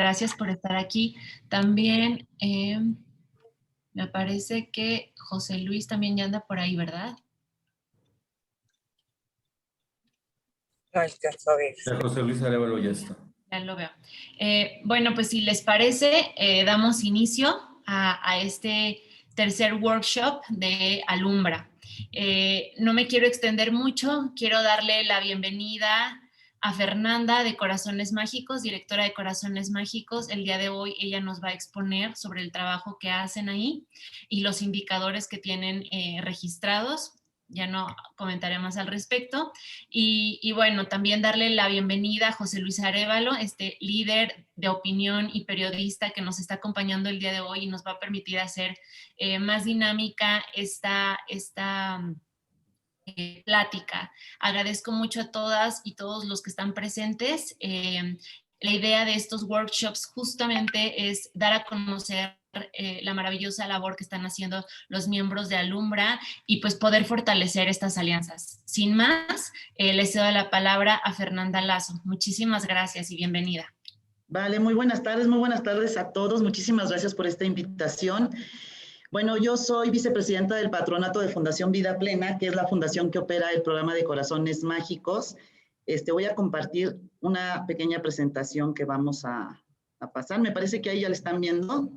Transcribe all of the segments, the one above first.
Gracias por estar aquí. También me parece que José Luis también ya anda por ahí, ¿verdad? No alcanzo a ver. José Luis Arevalo ya está. Ya lo veo. Bueno, pues si les parece, damos inicio a este tercer workshop de Alumbra. No me quiero extender mucho, quiero darle la bienvenida a Fernanda de Corazones Mágicos, directora de Corazones Mágicos. El día de hoy ella nos va a exponer sobre el trabajo que hacen ahí y los indicadores que tienen registrados. Ya no comentaré más al respecto. Y bueno, también darle la bienvenida a José Luis Arévalo, este líder de opinión y periodista que nos está acompañando el día de hoy y nos va a permitir hacer más dinámica esta plática. Agradezco mucho a todas y todos los que están presentes. La idea de estos workshops justamente es dar a conocer la maravillosa labor que están haciendo los miembros de Alumbra y pues poder fortalecer estas alianzas. Sin más, le cedo la palabra a Fernanda Lazo. Muchísimas gracias y bienvenida. Vale, muy buenas tardes a todos. Muchísimas gracias por esta invitación. Bueno, yo soy vicepresidenta del patronato de Fundación Vida Plena, que es la fundación que opera el programa de Corazones Mágicos. Voy a compartir una pequeña presentación que vamos a pasar. Me parece que ahí ya la están viendo.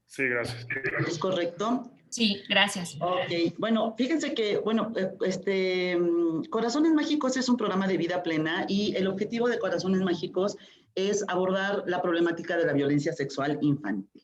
Sí, gracias. ¿Es correcto? Sí, gracias. Ok, bueno, fíjense que, bueno, Corazones Mágicos es un programa de vida plena y el objetivo de Corazones Mágicos es abordar la problemática de la violencia sexual infantil.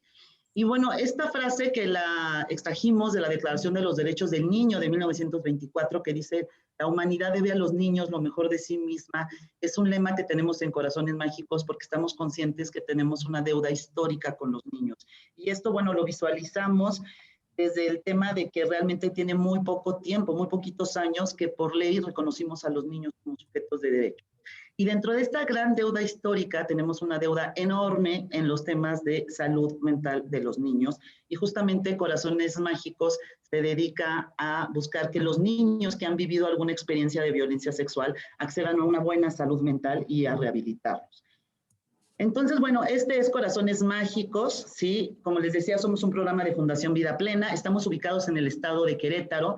Y bueno, esta frase que la extrajimos de la Declaración de los Derechos del Niño de 1924, que dice, la humanidad debe a los niños lo mejor de sí misma, es un lema que tenemos en Corazones Mágicos porque estamos conscientes que tenemos una deuda histórica con los niños. Y esto, bueno, lo visualizamos desde el tema de que realmente tiene muy poco tiempo, muy poquitos años, que por ley reconocimos a los niños como sujetos de derecho. Y dentro de esta gran deuda histórica tenemos una deuda enorme en los temas de salud mental de los niños. Y justamente Corazones Mágicos se dedica a buscar que los niños que han vivido alguna experiencia de violencia sexual accedan a una buena salud mental y a rehabilitarlos. Entonces, bueno, este es Corazones Mágicos, ¿sí? Como les decía, somos un programa de Fundación Vida Plena. Estamos ubicados en el estado de Querétaro.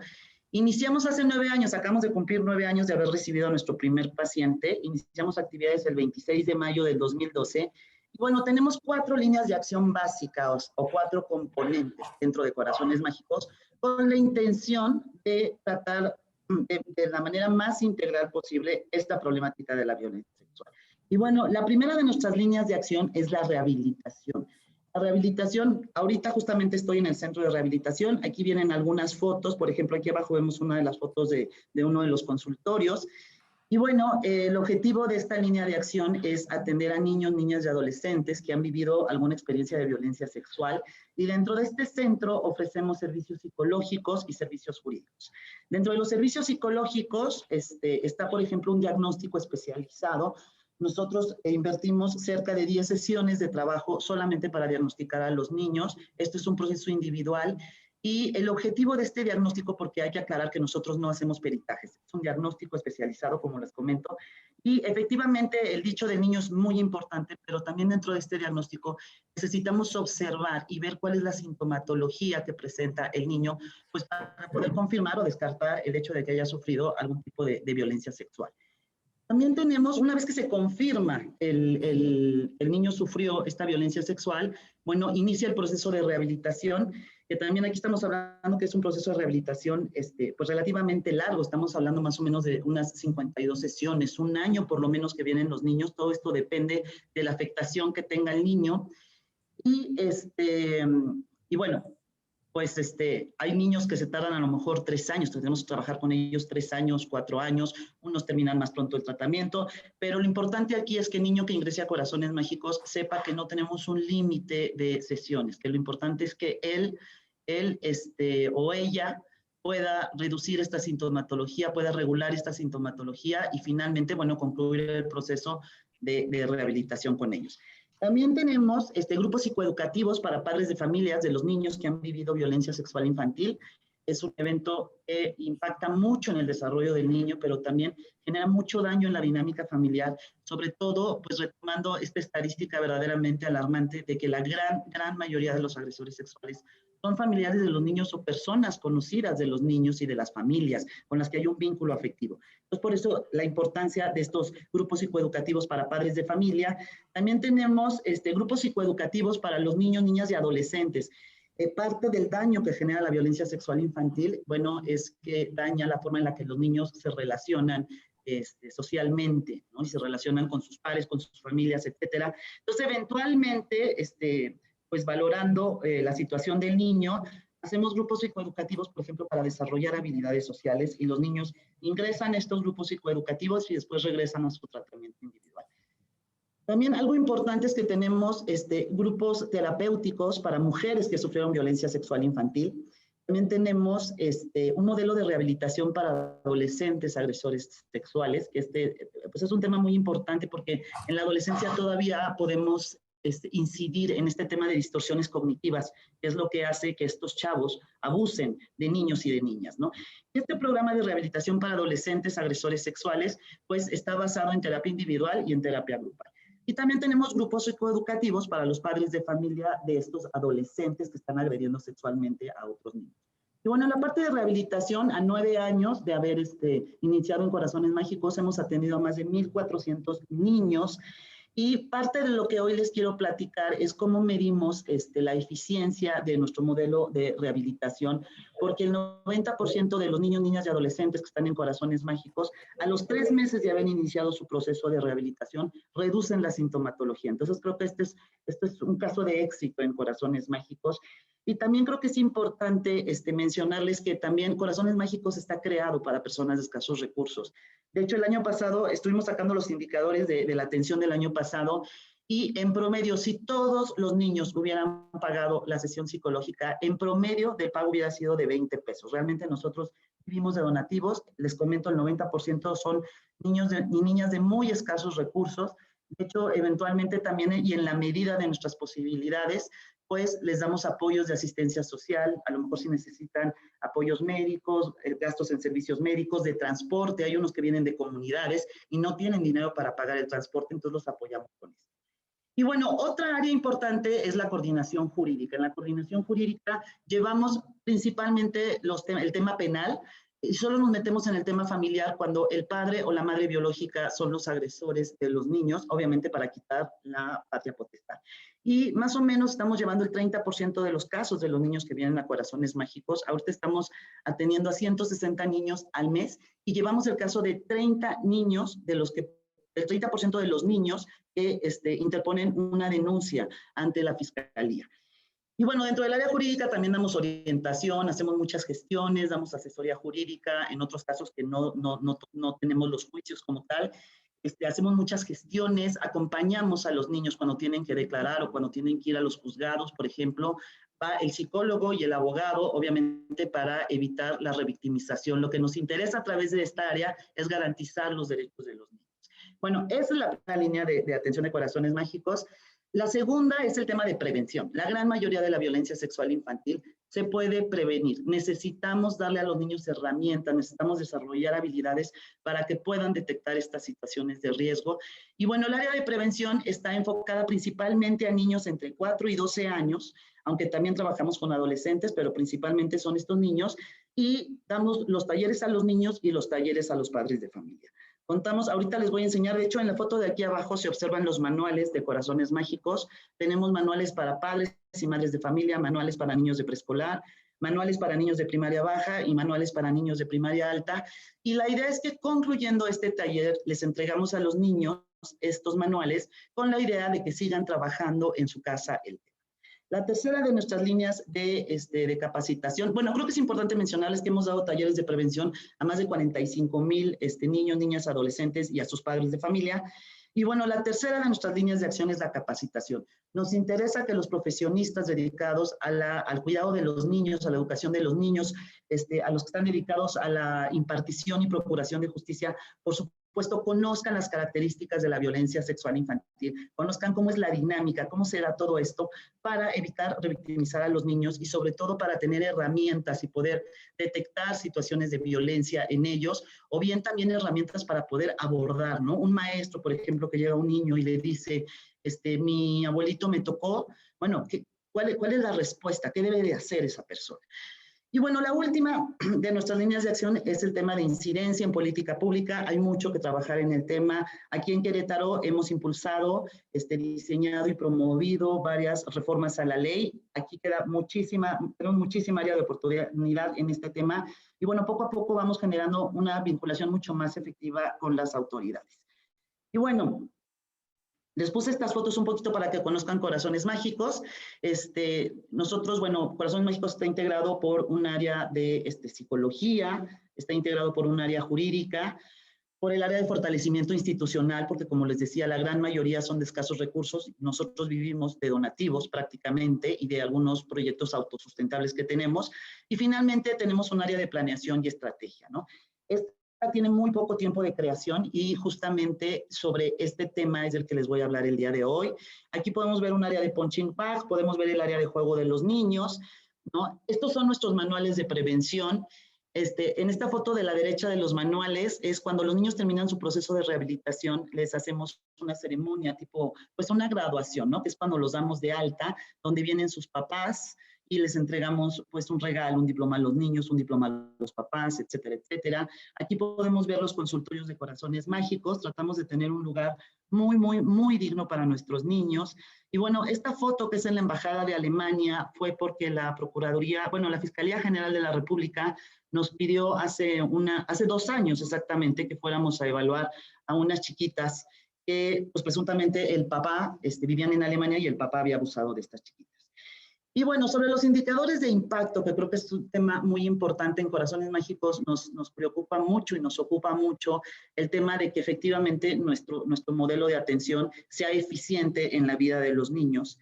Iniciamos hace 9 años, acabamos de cumplir 9 años de haber recibido a nuestro primer paciente. Iniciamos actividades el 26 de mayo del 2012. Y bueno, tenemos 4 líneas de acción básicas o 4 componentes dentro de Corazones Mágicos con la intención de tratar de la manera más integral posible esta problemática de la violencia sexual. Y bueno, la primera de nuestras líneas de acción es la rehabilitación. La rehabilitación, ahorita justamente estoy en el centro de rehabilitación, aquí vienen algunas fotos, por ejemplo, aquí abajo vemos una de las fotos de uno de los consultorios. Y bueno, el objetivo de esta línea de acción es atender a niños, niñas y adolescentes que han vivido alguna experiencia de violencia sexual. Y dentro de este centro ofrecemos servicios psicológicos y servicios jurídicos. Dentro de los servicios psicológicos está, por ejemplo, un diagnóstico especializado. Nosotros invertimos cerca de 10 sesiones de trabajo solamente para diagnosticar a los niños. Esto es un proceso individual y el objetivo de este diagnóstico, porque hay que aclarar que nosotros no hacemos peritajes, es un diagnóstico especializado, como les comento, y efectivamente el dicho del niño es muy importante, pero también dentro de este diagnóstico necesitamos observar y ver cuál es la sintomatología que presenta el niño, pues para poder confirmar o descartar el hecho de que haya sufrido algún tipo de violencia sexual. También tenemos, una vez que se confirma el niño sufrió esta violencia sexual, bueno, inicia el proceso de rehabilitación, que también aquí estamos hablando que es un proceso de rehabilitación pues relativamente largo, estamos hablando más o menos de unas 52 sesiones, un año por lo menos que vienen los niños, todo esto depende de la afectación que tenga el niño. Y bueno, pues hay niños que se tardan a lo mejor 3 años, tenemos que trabajar con ellos 3 años, 4 años, unos terminan más pronto el tratamiento, pero lo importante aquí es que el niño que ingrese a Corazones Mágicos sepa que no tenemos un límite de sesiones, que lo importante es que él o ella pueda reducir esta sintomatología, pueda regular esta sintomatología y finalmente, bueno, concluir el proceso de rehabilitación con ellos. También tenemos grupos psicoeducativos para padres de familias de los niños que han vivido violencia sexual infantil. es un evento que impacta mucho en el desarrollo del niño, pero también genera mucho daño en la dinámica familiar, sobre todo, pues retomando esta estadística verdaderamente alarmante de que la gran mayoría de los agresores sexuales son familiares de los niños o personas conocidas de los niños y de las familias con las que hay un vínculo afectivo. Entonces, por eso la importancia de estos grupos psicoeducativos para padres de familia. También tenemos grupos psicoeducativos para los niños, niñas y adolescentes. Parte del daño que genera la violencia sexual infantil, bueno, es que daña la forma en la que los niños se relacionan socialmente, ¿no? Y se relacionan con sus pares, con sus familias, etcétera. Entonces, eventualmente, pues valorando la situación del niño, hacemos grupos psicoeducativos, por ejemplo, para desarrollar habilidades sociales, y los niños ingresan a estos grupos psicoeducativos y después regresan a su tratamiento individual. También algo importante es que tenemos grupos terapéuticos para mujeres que sufrieron violencia sexual infantil. También tenemos un modelo de rehabilitación para adolescentes agresores sexuales, que pues es un tema muy importante porque en la adolescencia todavía podemos incidir en este tema de distorsiones cognitivas, que es lo que hace que estos chavos abusen de niños y de niñas, ¿no? Este programa de rehabilitación para adolescentes agresores sexuales, pues está basado en terapia individual y en terapia grupal. Y también tenemos grupos psicoeducativos para los padres de familia de estos adolescentes que están agrediendo sexualmente a otros niños. Y bueno, en la parte de rehabilitación, a 9 años de haber iniciado en Corazones Mágicos, hemos atendido a más de 1,400 niños. Y parte de lo que hoy les quiero platicar es cómo medimos la eficiencia de nuestro modelo de rehabilitación, porque el 90% de los niños, niñas y adolescentes que están en Corazones Mágicos, a los 3 meses de haber iniciado su proceso de rehabilitación, reducen la sintomatología. Entonces creo que este es un caso de éxito en Corazones Mágicos. Y también creo que es importante mencionarles que también Corazones Mágicos está creado para personas de escasos recursos. De hecho, el año pasado estuvimos sacando los indicadores de la atención del año pasado, y en promedio, si todos los niños hubieran pagado la sesión psicológica, en promedio del pago hubiera sido de 20 pesos. Realmente nosotros vivimos de donativos. Les comento, el 90% son niños y niñas de muy escasos recursos. De hecho, eventualmente también, y en la medida de nuestras posibilidades, pues les damos apoyos de asistencia social, a lo mejor si necesitan apoyos médicos, gastos en servicios médicos, de transporte. Hay unos que vienen de comunidades y no tienen dinero para pagar el transporte, entonces los apoyamos con eso. Y bueno, otra área importante es la coordinación jurídica. En la coordinación jurídica llevamos principalmente el tema penal, y solo nos metemos en el tema familiar cuando el padre o la madre biológica son los agresores de los niños, obviamente para quitar la patria potestad. Y más o menos estamos llevando el 30% de los casos de los niños que vienen a Corazones Mágicos. Ahorita estamos atendiendo a 160 niños al mes y llevamos el caso de 30 niños, de los que el 30% de los niños que interponen una denuncia ante la Fiscalía. Y bueno, dentro del área jurídica también damos orientación, hacemos muchas gestiones, damos asesoría jurídica, en otros casos que no tenemos los juicios como tal. Hacemos muchas gestiones, acompañamos a los niños cuando tienen que declarar o cuando tienen que ir a los juzgados, por ejemplo. Va el psicólogo y el abogado, obviamente, para evitar la revictimización. Lo que nos interesa a través de esta área es garantizar los derechos de los niños. Bueno, esa es la primera línea de atención de Corazones Mágicos. La segunda es el tema de prevención. La gran mayoría de la violencia sexual infantil se puede prevenir. Necesitamos darle a los niños herramientas, necesitamos desarrollar habilidades para que puedan detectar estas situaciones de riesgo. Y bueno, el área de prevención está enfocada principalmente a niños entre 4 y 12 años, aunque también trabajamos con adolescentes, pero principalmente son estos niños, y damos los talleres a los niños y los talleres a los padres de familia. Contamos, ahorita les voy a enseñar, de hecho en la foto de aquí abajo se observan los manuales de Corazones Mágicos. Tenemos manuales para padres y madres de familia, manuales para niños de preescolar, manuales para niños de primaria baja y manuales para niños de primaria alta. Y la idea es que concluyendo este taller les entregamos a los niños estos manuales con la idea de que sigan trabajando en su casa el tema. La tercera de nuestras líneas de capacitación, bueno, creo que es importante mencionarles que hemos dado talleres de prevención a más de 45,000 niños, niñas, adolescentes y a sus padres de familia. Y bueno, la tercera de nuestras líneas de acción es la capacitación. Nos interesa que los profesionistas dedicados al cuidado de los niños, a la educación de los niños, a los que están dedicados a la impartición y procuración de justicia, por supuesto, supuesto, conozcan las características de la violencia sexual infantil, conozcan cómo es la dinámica, cómo se da todo esto, para evitar revictimizar a los niños y sobre todo para tener herramientas y poder detectar situaciones de violencia en ellos, o bien también herramientas para poder abordar, ¿no? Un maestro, por ejemplo, que llega a un niño y le dice, mi abuelito me tocó, bueno, ¿cuál es la respuesta? ¿Qué debe de hacer esa persona? Y bueno, la última de nuestras líneas de acción es el tema de incidencia en política pública. Hay mucho que trabajar en el tema. Aquí en Querétaro hemos impulsado, diseñado y promovido varias reformas a la ley. Aquí queda muchísima área de oportunidad en este tema. Y bueno, poco a poco vamos generando una vinculación mucho más efectiva con las autoridades. Y bueno, les puse estas fotos un poquito para que conozcan Corazones Mágicos. Nosotros, bueno, Corazones Mágicos está integrado por un área de psicología, está integrado por un área jurídica, por el área de fortalecimiento institucional, porque como les decía, la gran mayoría son de escasos recursos. Nosotros vivimos de donativos prácticamente y de algunos proyectos autosustentables que tenemos. Y finalmente tenemos un área de planeación y estrategia, ¿no? Tiene muy poco tiempo de creación y justamente sobre este tema es el que les voy a hablar el día de hoy. Aquí podemos ver un área de punching bag, podemos ver el área de juego de los niños, ¿no? Estos son nuestros manuales de prevención. En esta foto de la derecha de los manuales es cuando los niños terminan su proceso de rehabilitación, les hacemos una ceremonia tipo, pues una graduación, ¿no? Que es cuando los damos de alta, donde vienen sus papás y les entregamos pues un regalo, un diploma a los niños, un diploma a los papás, etcétera, etcétera. Aquí podemos ver los consultorios de Corazones Mágicos. Tratamos de tener un lugar muy, muy, muy digno para nuestros niños. Y bueno, esta foto que es en la Embajada de Alemania fue porque la Procuraduría, bueno, la Fiscalía General de la República nos pidió hace 2 años exactamente que fuéramos a evaluar a unas chiquitas que pues presuntamente el papá, vivían en Alemania y el papá había abusado de estas chiquitas. Y bueno, sobre los indicadores de impacto, que creo que es un tema muy importante en Corazones Mágicos, nos preocupa mucho y nos ocupa mucho el tema de que efectivamente nuestro modelo de atención sea eficiente en la vida de los niños.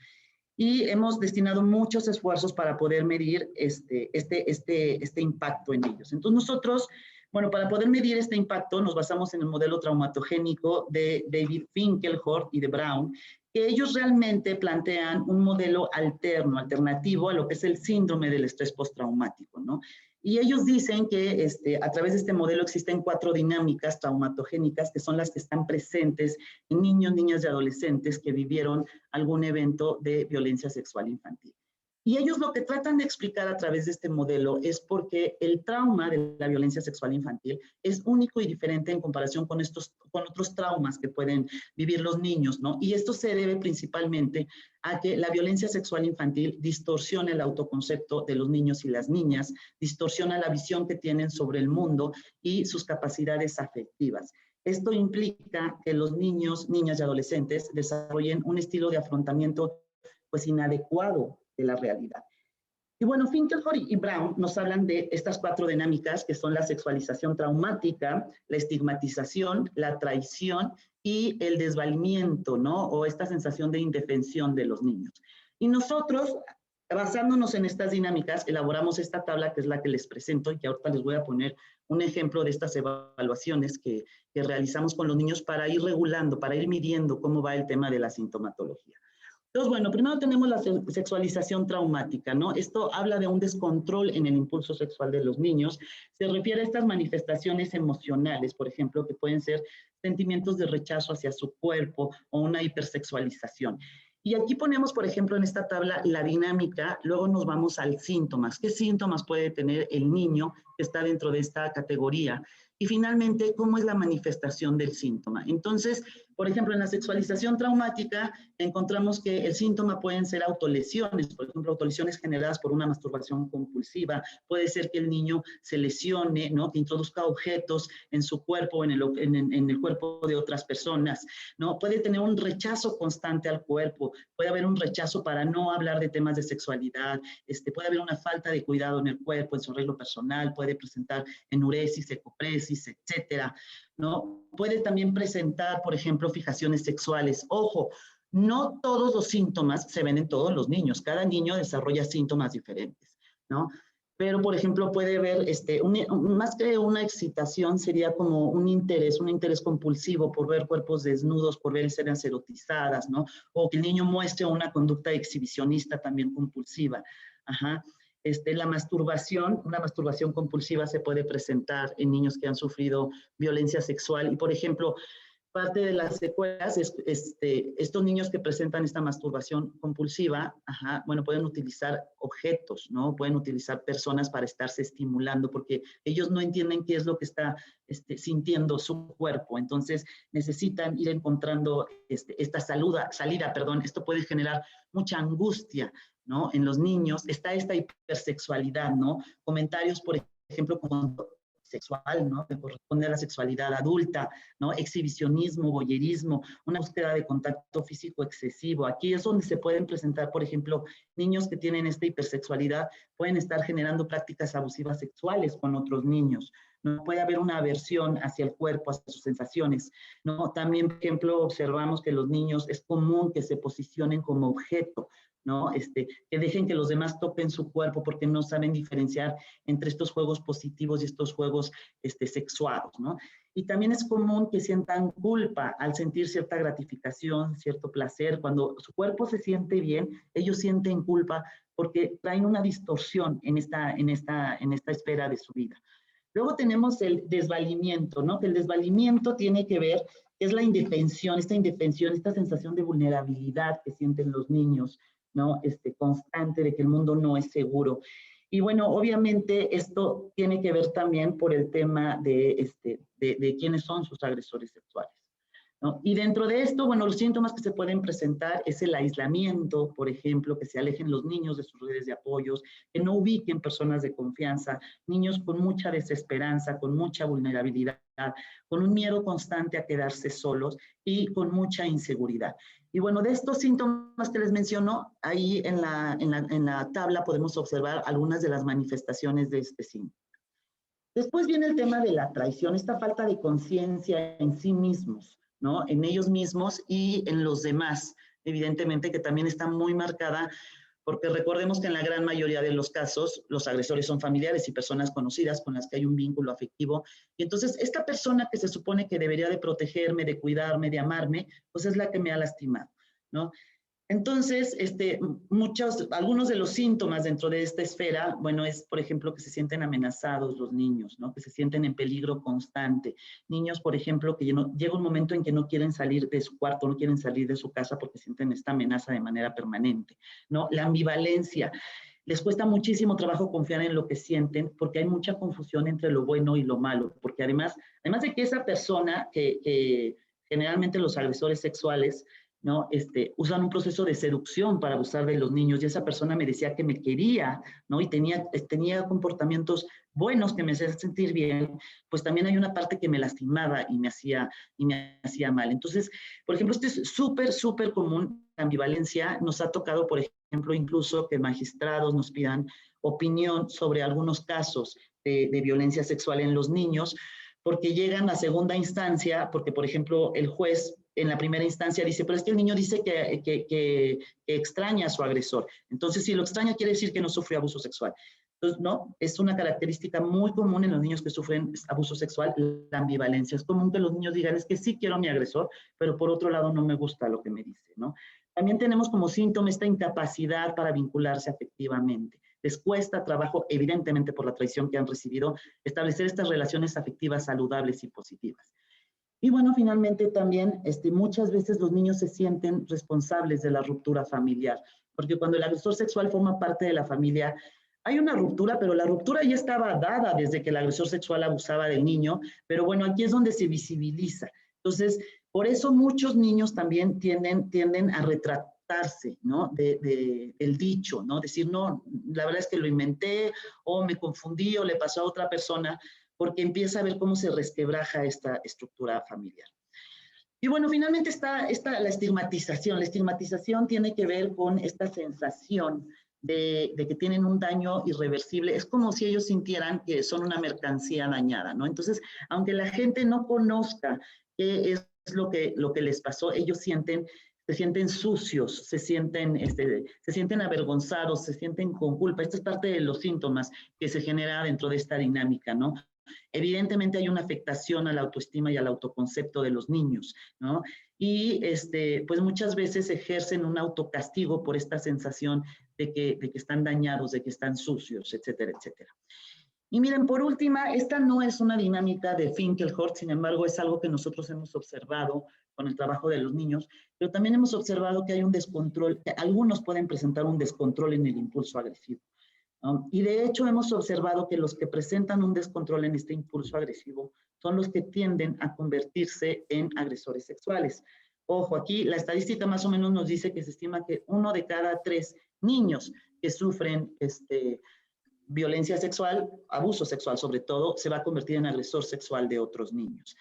Y hemos destinado muchos esfuerzos para poder medir este impacto en ellos. Entonces nosotros, bueno, para poder medir este impacto nos basamos en el modelo traumatogénico de David Finkelhort y de Brown, que ellos realmente plantean un modelo alternativo a lo que es el síndrome del estrés postraumático, ¿no? Y ellos dicen que a través de este modelo existen 4 dinámicas traumatogénicas que son las que están presentes en niños, niñas y adolescentes que vivieron algún evento de violencia sexual infantil. Y ellos lo que tratan de explicar a través de este modelo es porque el trauma de la violencia sexual infantil es único y diferente en comparación con otros traumas que pueden vivir los niños, ¿no? Y esto se debe principalmente a que la violencia sexual infantil distorsiona el autoconcepto de los niños y las niñas, distorsiona la visión que tienen sobre el mundo y sus capacidades afectivas. Esto implica que los niños, niñas y adolescentes desarrollen un estilo de afrontamiento pues inadecuado de la realidad. Y bueno, Finkelhort y Brown nos hablan de estas 4 dinámicas que son la sexualización traumática, la estigmatización, la traición y el desvalimiento, ¿no? O esta sensación de indefensión de los niños. Y nosotros, basándonos en estas dinámicas, elaboramos esta tabla que es la que les presento y que ahorita les voy a poner un ejemplo de estas evaluaciones que realizamos con los niños para ir regulando, para ir midiendo cómo va el tema de la sintomatología. Entonces, bueno, primero tenemos la sexualización traumática, ¿no? Esto habla de un descontrol en el impulso sexual de los niños. Se refiere a estas manifestaciones emocionales, por ejemplo, que pueden ser sentimientos de rechazo hacia su cuerpo o una hipersexualización. Y aquí ponemos, por ejemplo, en esta tabla la dinámica, luego nos vamos al síntomas. ¿Qué síntomas puede tener el niño que está dentro de esta categoría? Y finalmente, ¿cómo es la manifestación del síntoma? Entonces, por ejemplo, en la sexualización traumática encontramos que el síntoma pueden ser autolesiones, por ejemplo, autolesiones generadas por una masturbación compulsiva. Puede ser que el niño se lesione, ¿no? Que introduzca objetos en su cuerpo, en el cuerpo de otras personas, ¿no? Puede tener un rechazo constante al cuerpo, puede haber un rechazo para no hablar de temas de sexualidad, puede haber una falta de cuidado en el cuerpo, en su arreglo personal, puede presentar enuresis, ecopresis, etcétera, ¿no? Puede también presentar, por ejemplo, fijaciones sexuales. Ojo, no todos los síntomas se ven en todos los niños. Cada niño desarrolla síntomas diferentes, ¿no? pero por ejemplo puede haber, más que una excitación, sería como un interés compulsivo por ver cuerpos desnudos, por ver escenas erotizadas, ¿no? O que el niño muestre una conducta exhibicionista también compulsiva. Ajá. Una masturbación compulsiva se puede presentar en niños que han sufrido violencia sexual y, por ejemplo, parte de las secuelas es estos niños que presentan esta masturbación compulsiva, bueno, pueden utilizar objetos, ¿no? Pueden utilizar personas para estarse estimulando porque ellos no entienden qué es lo que está sintiendo su cuerpo. Entonces necesitan ir encontrando esta salida. Esto puede generar mucha angustia, ¿no? En los niños está esta hipersexualidad, ¿no? Comentarios, por ejemplo, como sexual, ¿no? Que corresponde a la sexualidad adulta, ¿no? Exhibicionismo, voyerismo, una búsqueda de contacto físico excesivo. Aquí es donde se pueden presentar, por ejemplo, niños que tienen esta hipersexualidad, pueden estar generando prácticas abusivas sexuales con otros niños, ¿no? Puede haber una aversión hacia el cuerpo, hacia sus sensaciones, ¿no? También, por ejemplo, observamos que los niños es común que se posicionen como objeto, ¿no? Que dejen que los demás toquen su cuerpo porque no saben diferenciar entre estos juegos positivos y estos juegos sexuados, ¿no? Y también es común que sientan culpa al sentir cierta gratificación, cierto placer. Cuando su cuerpo se siente bien, ellos sienten culpa porque traen una distorsión en esta esfera de su vida. Luego tenemos el desvalimiento, ¿no? Que el desvalimiento tiene que ver, es la indefensión, esta sensación de vulnerabilidad que sienten los niños, ¿no? Constante de que el mundo no es seguro. Y bueno, obviamente esto tiene que ver también por el tema de quiénes son sus agresores sexuales, ¿no? Y dentro de esto, bueno, los síntomas que se pueden presentar es el aislamiento, por ejemplo, que se alejen los niños de sus redes de apoyos, que no ubiquen personas de confianza, niños con mucha desesperanza, con mucha vulnerabilidad, con un miedo constante a quedarse solos y con mucha inseguridad. Y bueno, de estos síntomas que les menciono, ahí en la tabla podemos observar algunas de las manifestaciones de este síntoma. Después viene el tema de la traición, esta falta de conciencia en sí mismos, ¿no? En ellos mismos y en los demás, evidentemente que también está muy marcada, porque recordemos que en la gran mayoría de los casos los agresores son familiares y personas conocidas con las que hay un vínculo afectivo, y entonces esta persona que se supone que debería de protegerme, de cuidarme, de amarme, pues es la que me ha lastimado, ¿no? Entonces, algunos de los síntomas dentro de esta esfera, bueno, es, por ejemplo, que se sienten amenazados los niños, ¿no? Que se sienten en peligro constante. Niños, por ejemplo, que llega un momento en que no quieren salir de su cuarto, no quieren salir de su casa porque sienten esta amenaza de manera permanente, ¿no? La ambivalencia. Les cuesta muchísimo trabajo confiar en lo que sienten porque hay mucha confusión entre lo bueno y lo malo, porque además de que esa persona que generalmente los agresores sexuales, ¿no? Usan un proceso de seducción para abusar de los niños y esa persona me decía que me quería, ¿no? Y tenía comportamientos buenos que me hacían sentir bien, pues también hay una parte que me lastimaba y me hacía mal. Entonces, por ejemplo, es súper común, la ambivalencia. Nos ha tocado, por ejemplo, incluso que magistrados nos pidan opinión sobre algunos casos de violencia sexual en los niños, porque llegan a segunda instancia, porque, por ejemplo, el juez en la primera instancia dice, pero es que el niño dice que extraña a su agresor. Entonces, si lo extraña, quiere decir que no sufrió abuso sexual. Entonces, no, es una característica muy común en los niños que sufren abuso sexual, la ambivalencia. Es común que los niños digan, es que sí quiero a mi agresor, pero por otro lado no me gusta lo que me dice, ¿no? También tenemos como síntoma esta incapacidad para vincularse afectivamente. Les cuesta trabajo, evidentemente por la traición que han recibido, establecer estas relaciones afectivas saludables y positivas. Y bueno, finalmente también muchas veces los niños se sienten responsables de la ruptura familiar, porque cuando el agresor sexual forma parte de la familia, hay una ruptura, pero la ruptura ya estaba dada desde que el agresor sexual abusaba del niño, pero bueno, aquí es donde se visibiliza. Entonces, por eso muchos niños también tienden a retratarse, ¿no? del dicho, ¿no? Decir, no, la verdad es que lo inventé, o me confundí, o le pasó a otra persona, porque empieza a ver cómo se resquebraja esta estructura familiar. Y bueno, finalmente está la estigmatización. La estigmatización tiene que ver con esta sensación de que tienen un daño irreversible. Es como si ellos sintieran que son una mercancía dañada, ¿no? Entonces, aunque la gente no conozca qué es lo que les pasó, ellos sienten se sienten sucios, se sienten avergonzados, se sienten con culpa. Esta es parte de los síntomas que se genera dentro de esta dinámica, ¿no? Evidentemente hay una afectación a la autoestima y al autoconcepto de los niños, ¿no? Y pues muchas veces ejercen un autocastigo por esta sensación de que están dañados, de que están sucios, etcétera, etcétera. Y miren, por última, esta no es una dinámica de Finkelhort, sin embargo, es algo que nosotros hemos observado con el trabajo de los niños, pero también hemos observado que hay un descontrol, que algunos pueden presentar un descontrol en el impulso agresivo. Y de hecho hemos observado que los que presentan un descontrol en este impulso agresivo son los que tienden a convertirse en agresores sexuales. Ojo, aquí la estadística más o menos nos dice que se estima que 1 de cada 3 niños que sufren violencia sexual, abuso sexual sobre todo, se va a convertir en agresor sexual de otros niños.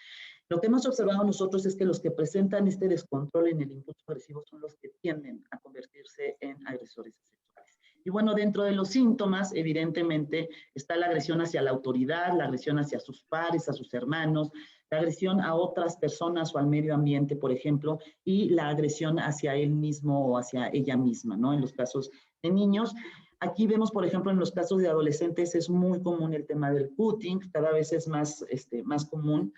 Lo que hemos observado nosotros es que los que presentan este descontrol en el impulso agresivo son los que tienden a convertirse en agresores sexuales. Y bueno, dentro de los síntomas, evidentemente, está la agresión hacia la autoridad, la agresión hacia sus pares, a sus hermanos, la agresión a otras personas o al medio ambiente, por ejemplo, y la agresión hacia él mismo o hacia ella misma, ¿no? En los casos de niños. Aquí vemos, por ejemplo, en los casos de adolescentes es muy común el tema del cutting, cada vez es más común.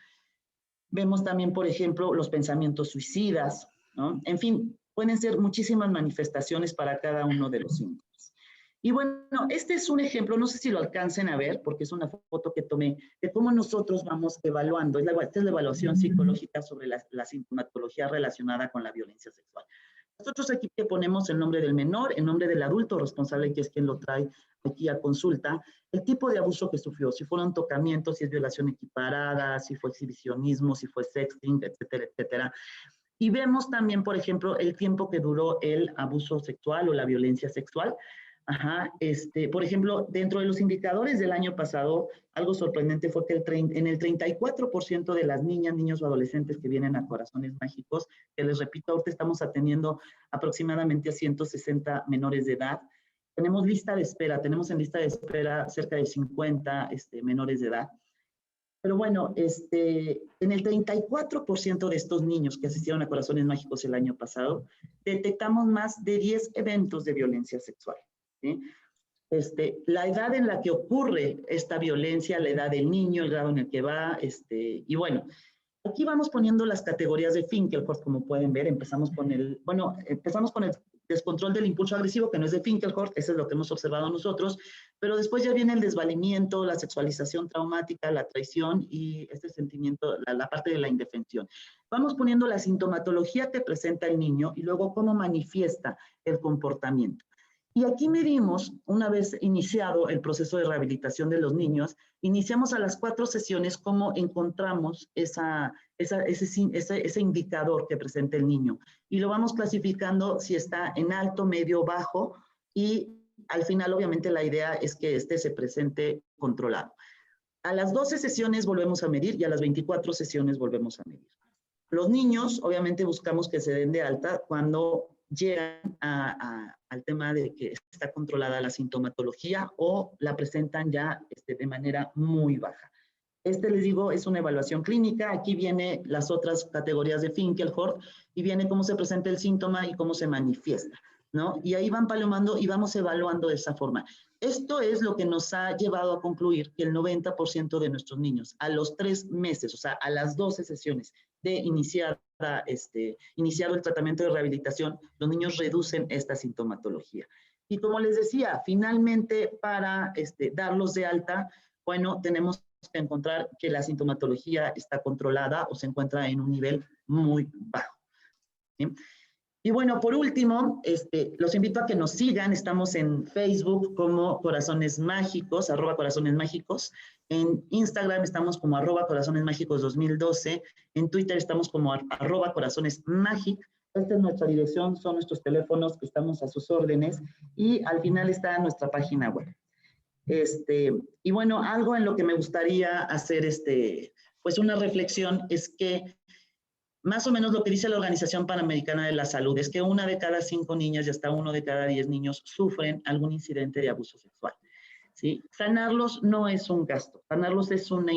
Vemos también, por ejemplo, los pensamientos suicidas, ¿no? En fin, pueden ser muchísimas manifestaciones para cada uno de los síntomas. Y bueno, este es un ejemplo, no sé si lo alcancen a ver, porque es una foto que tomé de cómo nosotros vamos evaluando. Esta es la evaluación psicológica sobre la sintomatología relacionada con la violencia sexual. Nosotros aquí que ponemos el nombre del menor, el nombre del adulto responsable, que es quien lo trae aquí a consulta, el tipo de abuso que sufrió, si fueron tocamientos, si es violación equiparada, si fue exhibicionismo, si fue sexting, etcétera, etcétera. Y vemos también, por ejemplo, el tiempo que duró el abuso sexual o la violencia sexual. Ajá, por ejemplo, dentro de los indicadores del año pasado, algo sorprendente fue que en el 34% de las niñas, niños o adolescentes que vienen a Corazones Mágicos, que les repito, ahorita estamos atendiendo aproximadamente a 160 menores de edad, tenemos en lista de espera cerca de 50 menores de edad. Pero bueno, en el 34% de estos niños que asistieron a Corazones Mágicos el año pasado, detectamos más de 10 eventos de violencia sexual. ¿Sí? La edad en la que ocurre esta violencia, la edad del niño, el grado en el que va, y bueno, aquí vamos poniendo las categorías de Finkelhort, como pueden ver, empezamos con el descontrol del impulso agresivo, que no es de Finkelhort, eso es lo que hemos observado nosotros, pero después ya viene el desvalimiento, la sexualización traumática, la traición y este sentimiento, la parte de la indefensión. Vamos poniendo la sintomatología que presenta el niño y luego cómo manifiesta el comportamiento. Y aquí medimos, una vez iniciado el proceso de rehabilitación de los niños, iniciamos a las 4 sesiones cómo encontramos ese indicador que presenta el niño. Y lo vamos clasificando si está en alto, medio, bajo, y al final obviamente la idea es que se presente controlado. A las 12 sesiones volvemos a medir y a las 24 sesiones volvemos a medir. Los niños obviamente buscamos que se den de alta cuando llegan al tema de que está controlada la sintomatología o la presentan ya de manera muy baja. Les digo, es una evaluación clínica. Aquí viene las otras categorías de Finkelhort y viene cómo se presenta el síntoma y cómo se manifiesta, ¿no? Y ahí van palomando y vamos evaluando de esa forma. Esto es lo que nos ha llevado a concluir que el 90% de nuestros niños a los 3 meses, o sea, a las 12 sesiones de iniciado el tratamiento de rehabilitación, los niños reducen esta sintomatología. Y como les decía, finalmente para darlos de alta, bueno, tenemos que encontrar que la sintomatología está controlada o se encuentra en un nivel muy bajo. ¿Sí? Y bueno, por último, los invito a que nos sigan. Estamos en Facebook como Corazones Mágicos, @CorazonesMágicos. En Instagram estamos como @CorazonesMágicos 2012. En Twitter estamos como @CorazonesMágic. Esta es nuestra dirección, son nuestros teléfonos, que estamos a sus órdenes. Y al final está nuestra página web. Y bueno, algo en lo que me gustaría hacer pues una reflexión es que más o menos lo que dice la Organización Panamericana de la Salud es que 1 de cada 5 niñas y hasta 1 de cada 10 niños sufren algún incidente de abuso sexual. ¿Sí? Sanarlos no es un gasto, sanarlos es una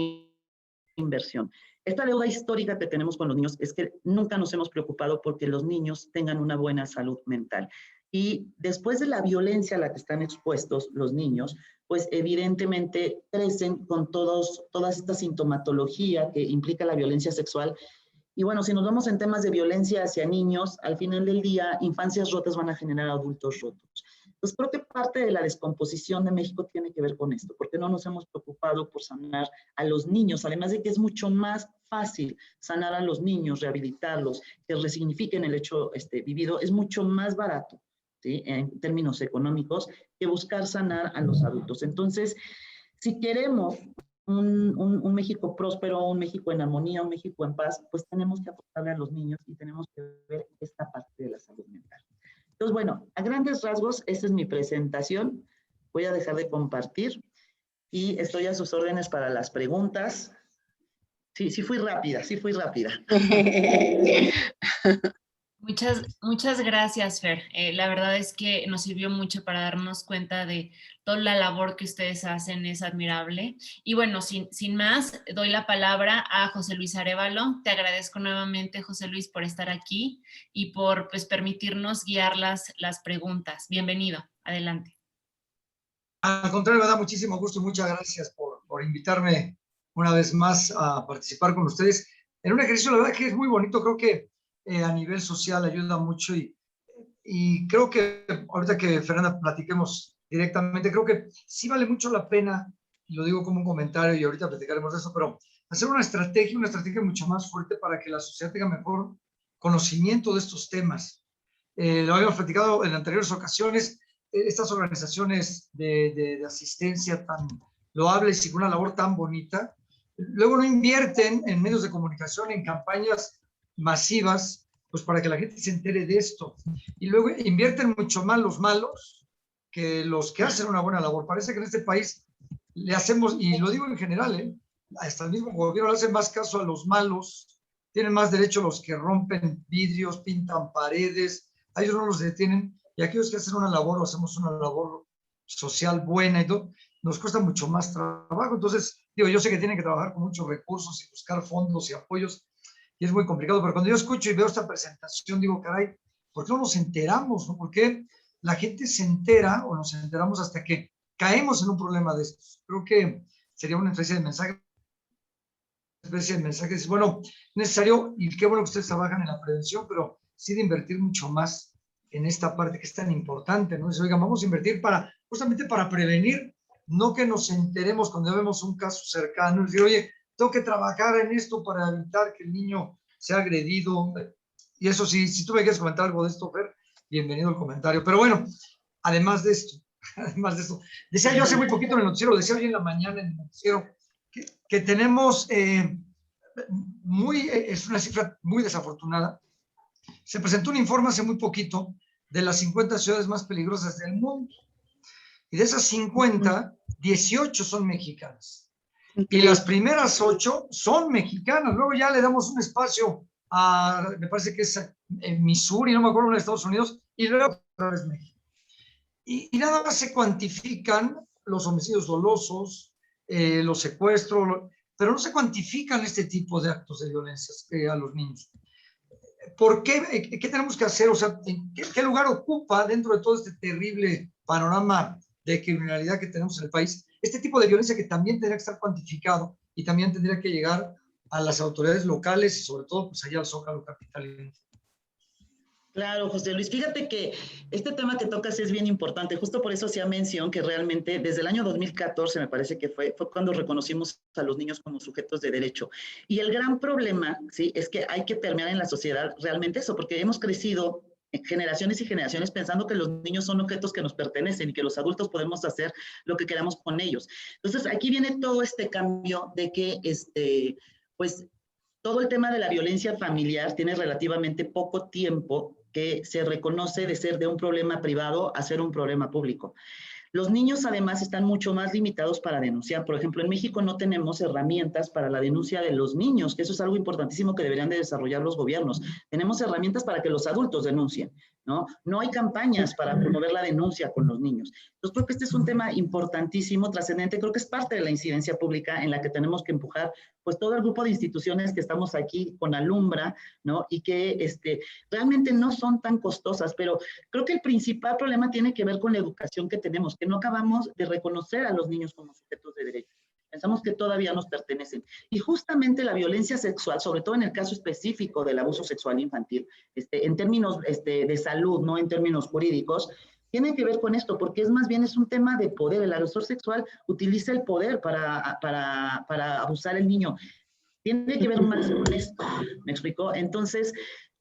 inversión. Esta deuda histórica que tenemos con los niños es que nunca nos hemos preocupado porque los niños tengan una buena salud mental. Y después de la violencia a la que están expuestos los niños, pues evidentemente crecen con toda esta sintomatología que implica la violencia sexual. Y bueno, si nos vamos en temas de violencia hacia niños, al final del día, infancias rotas van a generar adultos rotos. Pues creo que parte de la descomposición de México tiene que ver con esto, porque no nos hemos preocupado por sanar a los niños, además de que es mucho más fácil sanar a los niños, rehabilitarlos, que resignifiquen el hecho vivido, es mucho más barato, ¿sí? En términos económicos, que buscar sanar a los adultos. Entonces, si queremos un México próspero, un México en armonía, un México en paz, pues tenemos que apostarle a los niños y tenemos que ver esta parte de la salud mental. Entonces, bueno, a grandes rasgos, esta es mi presentación. Voy a dejar de compartir y estoy a sus órdenes para las preguntas. Sí fui rápida. Muchas gracias, Fer. La verdad es que nos sirvió mucho para darnos cuenta de toda la labor que ustedes hacen, es admirable. Y bueno, sin más, doy la palabra a José Luis Arévalo. Te agradezco nuevamente, José Luis, por estar aquí y por permitirnos guiar las preguntas. Bienvenido, adelante. Al contrario, me da muchísimo gusto y muchas gracias por invitarme una vez más a participar con ustedes en un ejercicio, la verdad que es muy bonito, creo que a nivel social ayuda mucho y creo que ahorita que Fernanda platiquemos directamente, creo que sí vale mucho la pena, y lo digo como un comentario y ahorita platicaremos de eso, pero hacer una estrategia mucho más fuerte para que la sociedad tenga mejor conocimiento de estos temas. Lo habíamos platicado en anteriores ocasiones, estas organizaciones de asistencia tan loables y con una labor tan bonita, luego no invierten en medios de comunicación, en campañas masivas, pues para que la gente se entere de esto. Y luego invierten mucho más los malos que los que hacen una buena labor. Parece que en este país le hacemos, y lo digo en general, hasta el mismo gobierno le hace más caso a los malos, tienen más derecho los que rompen vidrios, pintan paredes, a ellos no los detienen, y aquellos que hacen una labor o hacemos una labor social buena y todo, nos cuesta mucho más trabajo. Entonces, digo, yo sé que tienen que trabajar con muchos recursos y buscar fondos y apoyos, y es muy complicado, pero cuando yo escucho y veo esta presentación, digo, caray, ¿por qué no nos enteramos? ¿No? ¿Por qué la gente se entera o nos enteramos hasta que caemos en un problema de estos? Creo que sería una especie de mensaje, bueno, necesario, y qué bueno que ustedes trabajan en la prevención, pero sí de invertir mucho más en esta parte que es tan importante, ¿no? Dice, oigan, vamos a invertir justamente para prevenir, no que nos enteremos cuando vemos un caso cercano, y decir, oye, tengo que trabajar en esto para evitar que el niño sea agredido. Y eso sí, si tú me quieres comentar algo de esto, Fer, bienvenido al comentario. Pero bueno, además de esto, decía yo hace muy poquito en el noticiero, decía hoy en la mañana en el noticiero, que tenemos, es una cifra muy desafortunada. Se presentó un informe hace muy poquito de las 50 ciudades más peligrosas del mundo. Y de esas 50, 18 son mexicanas. Y las primeras 8 son mexicanas. Luego ya le damos un espacio a, me parece que es en Missouri, no me acuerdo, en Estados Unidos, y luego otra vez México. Y nada más se cuantifican los homicidios dolosos, los secuestros, pero no se cuantifican este tipo de actos de violencia a los niños. ¿Por qué? ¿Qué tenemos que hacer? O sea, ¿qué lugar ocupa dentro de todo este terrible panorama de criminalidad que tenemos en el país este tipo de violencia que también tendría que estar cuantificado y también tendría que llegar a las autoridades locales y sobre todo pues allá al Zócalo capitalino? Claro, José Luis, fíjate que este tema que tocas es bien importante, justo por eso hacía mención que realmente desde el año 2014 me parece que fue cuando reconocimos a los niños como sujetos de derecho. Y el gran problema, ¿sí?, es que hay que permear en la sociedad realmente eso, porque hemos crecido generaciones y generaciones pensando que los niños son objetos que nos pertenecen y que los adultos podemos hacer lo que queramos con ellos. Entonces, aquí viene todo este cambio de que, pues, todo el tema de la violencia familiar tiene relativamente poco tiempo que se reconoce de ser de un problema privado a ser un problema público. Los niños además están mucho más limitados para denunciar. Por ejemplo, en México no tenemos herramientas para la denuncia de los niños, que eso es algo importantísimo que deberían de desarrollar los gobiernos. Tenemos herramientas para que los adultos denuncien, ¿no? No hay campañas para promover la denuncia con los niños. Entonces creo que este es un tema importantísimo, trascendente, creo que es parte de la incidencia pública en la que tenemos que empujar pues todo el grupo de instituciones que estamos aquí con Alumbra, ¿no? Y que realmente no son tan costosas, pero creo que el principal problema tiene que ver con la educación que tenemos, que no acabamos de reconocer a los niños como sujetos de derechos. Pensamos que todavía nos pertenecen. Y justamente la violencia sexual, sobre todo en el caso específico del abuso sexual infantil, en términos de salud, no en términos jurídicos, tiene que ver con esto, porque es más bien es un tema de poder. El agresor sexual utiliza el poder para abusar al niño. Tiene que ver más con esto, ¿me explicó? Entonces,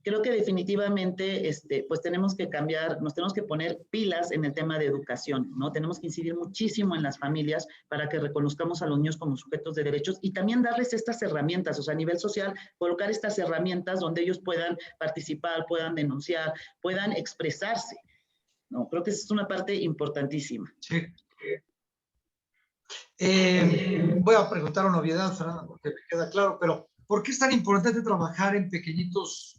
creo que definitivamente pues tenemos que cambiar, nos tenemos que poner pilas en el tema de educación, ¿no? Tenemos que incidir muchísimo en las familias para que reconozcamos a los niños como sujetos de derechos y también darles estas herramientas, o sea, a nivel social, colocar estas herramientas donde ellos puedan participar, puedan denunciar, puedan expresarse, ¿no? Creo que esa es una parte importantísima. Sí. Voy a preguntar una obviedad, Fernanda, porque me queda claro, pero ¿por qué es tan importante trabajar en pequeñitos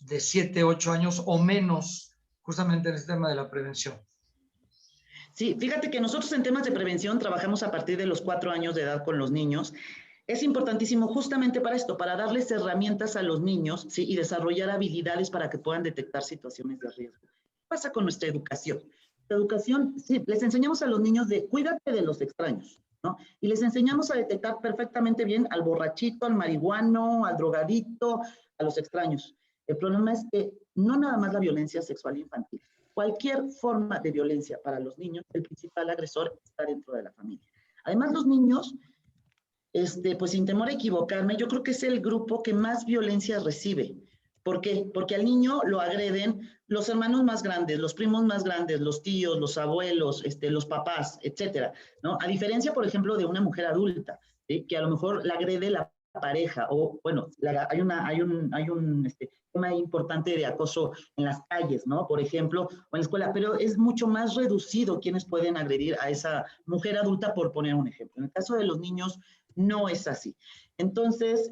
de 7, 8 años o menos, justamente en este tema de la prevención? Sí, fíjate que nosotros en temas de prevención trabajamos a partir de los 4 años de edad con los niños. Es importantísimo justamente para esto, para darles herramientas a los niños, ¿sí? Y desarrollar habilidades para que puedan detectar situaciones de riesgo. ¿Qué pasa con nuestra educación? La educación, sí, les enseñamos a los niños de cuídate de los extraños, ¿no? Y les enseñamos a detectar perfectamente bien al borrachito, al marihuano, al drogadito, a los extraños. El problema es que no nada más la violencia sexual infantil. Cualquier forma de violencia para los niños, el principal agresor está dentro de la familia. Además, los niños, pues sin temor a equivocarme, yo creo que es el grupo que más violencia recibe. ¿Por qué? Porque al niño lo agreden los hermanos más grandes, los primos más grandes, los tíos, los abuelos, los papás, etcétera, ¿no? A diferencia, por ejemplo, de una mujer adulta, ¿sí? Que a lo mejor la agrede la pareja o, bueno, hay un tema importante de acoso en las calles, ¿no? Por ejemplo, o en la escuela, pero es mucho más reducido quienes pueden agredir a esa mujer adulta, por poner un ejemplo. En el caso de los niños, no es así. Entonces,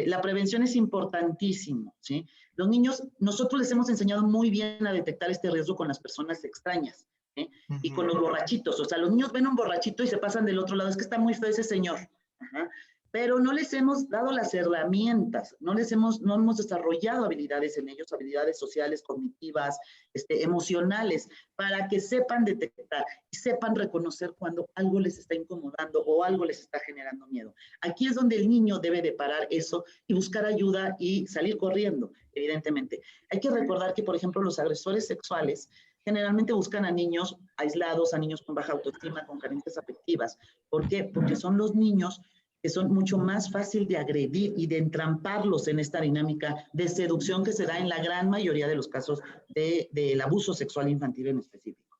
la prevención es importantísimo, ¿sí? Los niños, nosotros les hemos enseñado muy bien a detectar este riesgo con las personas extrañas, ¿sí? Y con los borrachitos. O sea, los niños ven un borrachito y se pasan del otro lado. Es que está muy feo ese señor. Ajá. Pero no les hemos dado las herramientas, no hemos desarrollado habilidades en ellos, habilidades sociales, cognitivas, emocionales, para que sepan detectar y sepan reconocer cuando algo les está incomodando o algo les está generando miedo. Aquí es donde el niño debe de parar eso y buscar ayuda y salir corriendo, evidentemente. Hay que recordar que, por ejemplo, los agresores sexuales generalmente buscan a niños aislados, a niños con baja autoestima, con carencias afectivas. ¿Por qué? Porque son los niños que son mucho más fácil de agredir y de entramparlos en esta dinámica de seducción que se da en la gran mayoría de los casos del abuso sexual infantil en específico.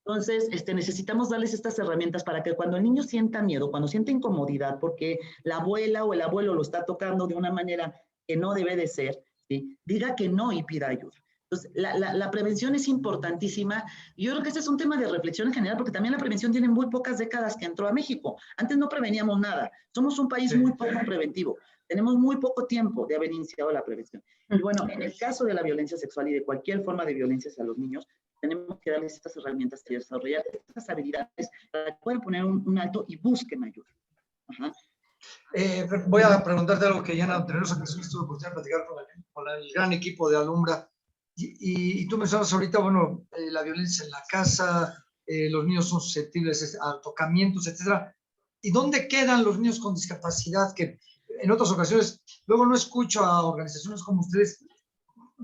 Entonces, necesitamos darles estas herramientas para que cuando el niño sienta miedo, cuando sienta incomodidad, porque la abuela o el abuelo lo está tocando de una manera que no debe de ser, ¿sí? Diga que no y pida ayuda. Entonces, la prevención es importantísima. Yo creo que este es un tema de reflexión en general, porque también la prevención tiene muy pocas décadas que entró a México. Antes no preveníamos nada. Somos un país muy poco preventivo. Tenemos muy poco tiempo de haber iniciado la prevención. Y bueno, en el caso de la violencia sexual y de cualquier forma de violencia hacia los niños, tenemos que darles estas herramientas y desarrollar estas habilidades para que puedan poner un alto y busquen ayuda. Ajá. Voy a preguntarte algo que ya en anteriores ocasiones tuve la oportunidad de platicar con el gran equipo de Alumbra. Y tú mencionas ahorita, bueno, la violencia en la casa, los niños son susceptibles a tocamientos, etcétera. ¿Y dónde quedan los niños con discapacidad? Que en otras ocasiones, luego no escucho a organizaciones como ustedes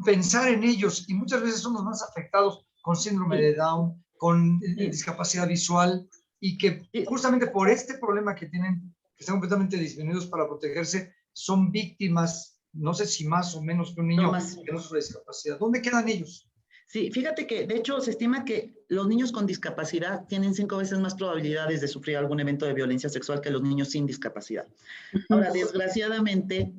pensar en ellos y muchas veces son los más afectados con síndrome de Down, con discapacidad visual y que justamente por este problema que tienen, que están completamente disminuidos para protegerse, son víctimas, no sé si más o menos que un niño que no sufre discapacidad. ¿Dónde quedan ellos? Sí, fíjate que de hecho se estima que los niños con discapacidad tienen 5 veces más probabilidades de sufrir algún evento de violencia sexual que los niños sin discapacidad. Ahora, desgraciadamente,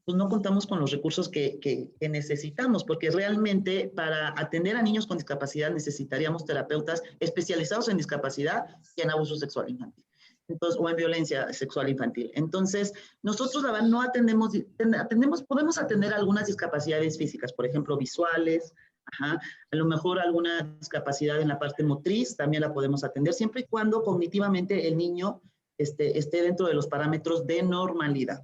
pues no contamos con los recursos que necesitamos, porque realmente para atender a niños con discapacidad necesitaríamos terapeutas especializados en discapacidad y en abuso sexual infantil. Entonces, o en violencia sexual infantil. Entonces, nosotros la verdad no podemos atender algunas discapacidades físicas, por ejemplo, visuales, Ajá. A lo mejor alguna discapacidad en la parte motriz también la podemos atender, siempre y cuando cognitivamente el niño esté dentro de los parámetros de normalidad.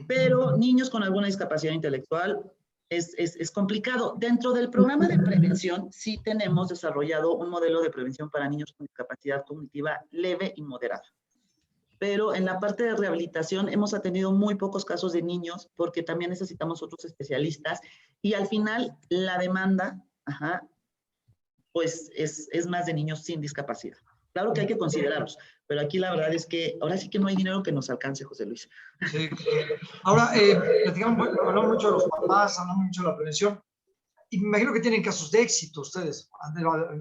Pero niños con alguna discapacidad intelectual es complicado. Dentro del programa de prevención sí tenemos desarrollado un modelo de prevención para niños con discapacidad cognitiva leve y moderada. Pero en la parte de rehabilitación hemos atendido muy pocos casos de niños porque también necesitamos otros especialistas y al final la demanda, pues es más de niños sin discapacidad. Claro que hay que considerarlos, pero aquí la verdad es que ahora sí que no hay dinero que nos alcance, José Luis. Sí. Ahora, platicamos, hablamos mucho de los papás, hablamos mucho de la prevención, y me imagino que tienen casos de éxito ustedes,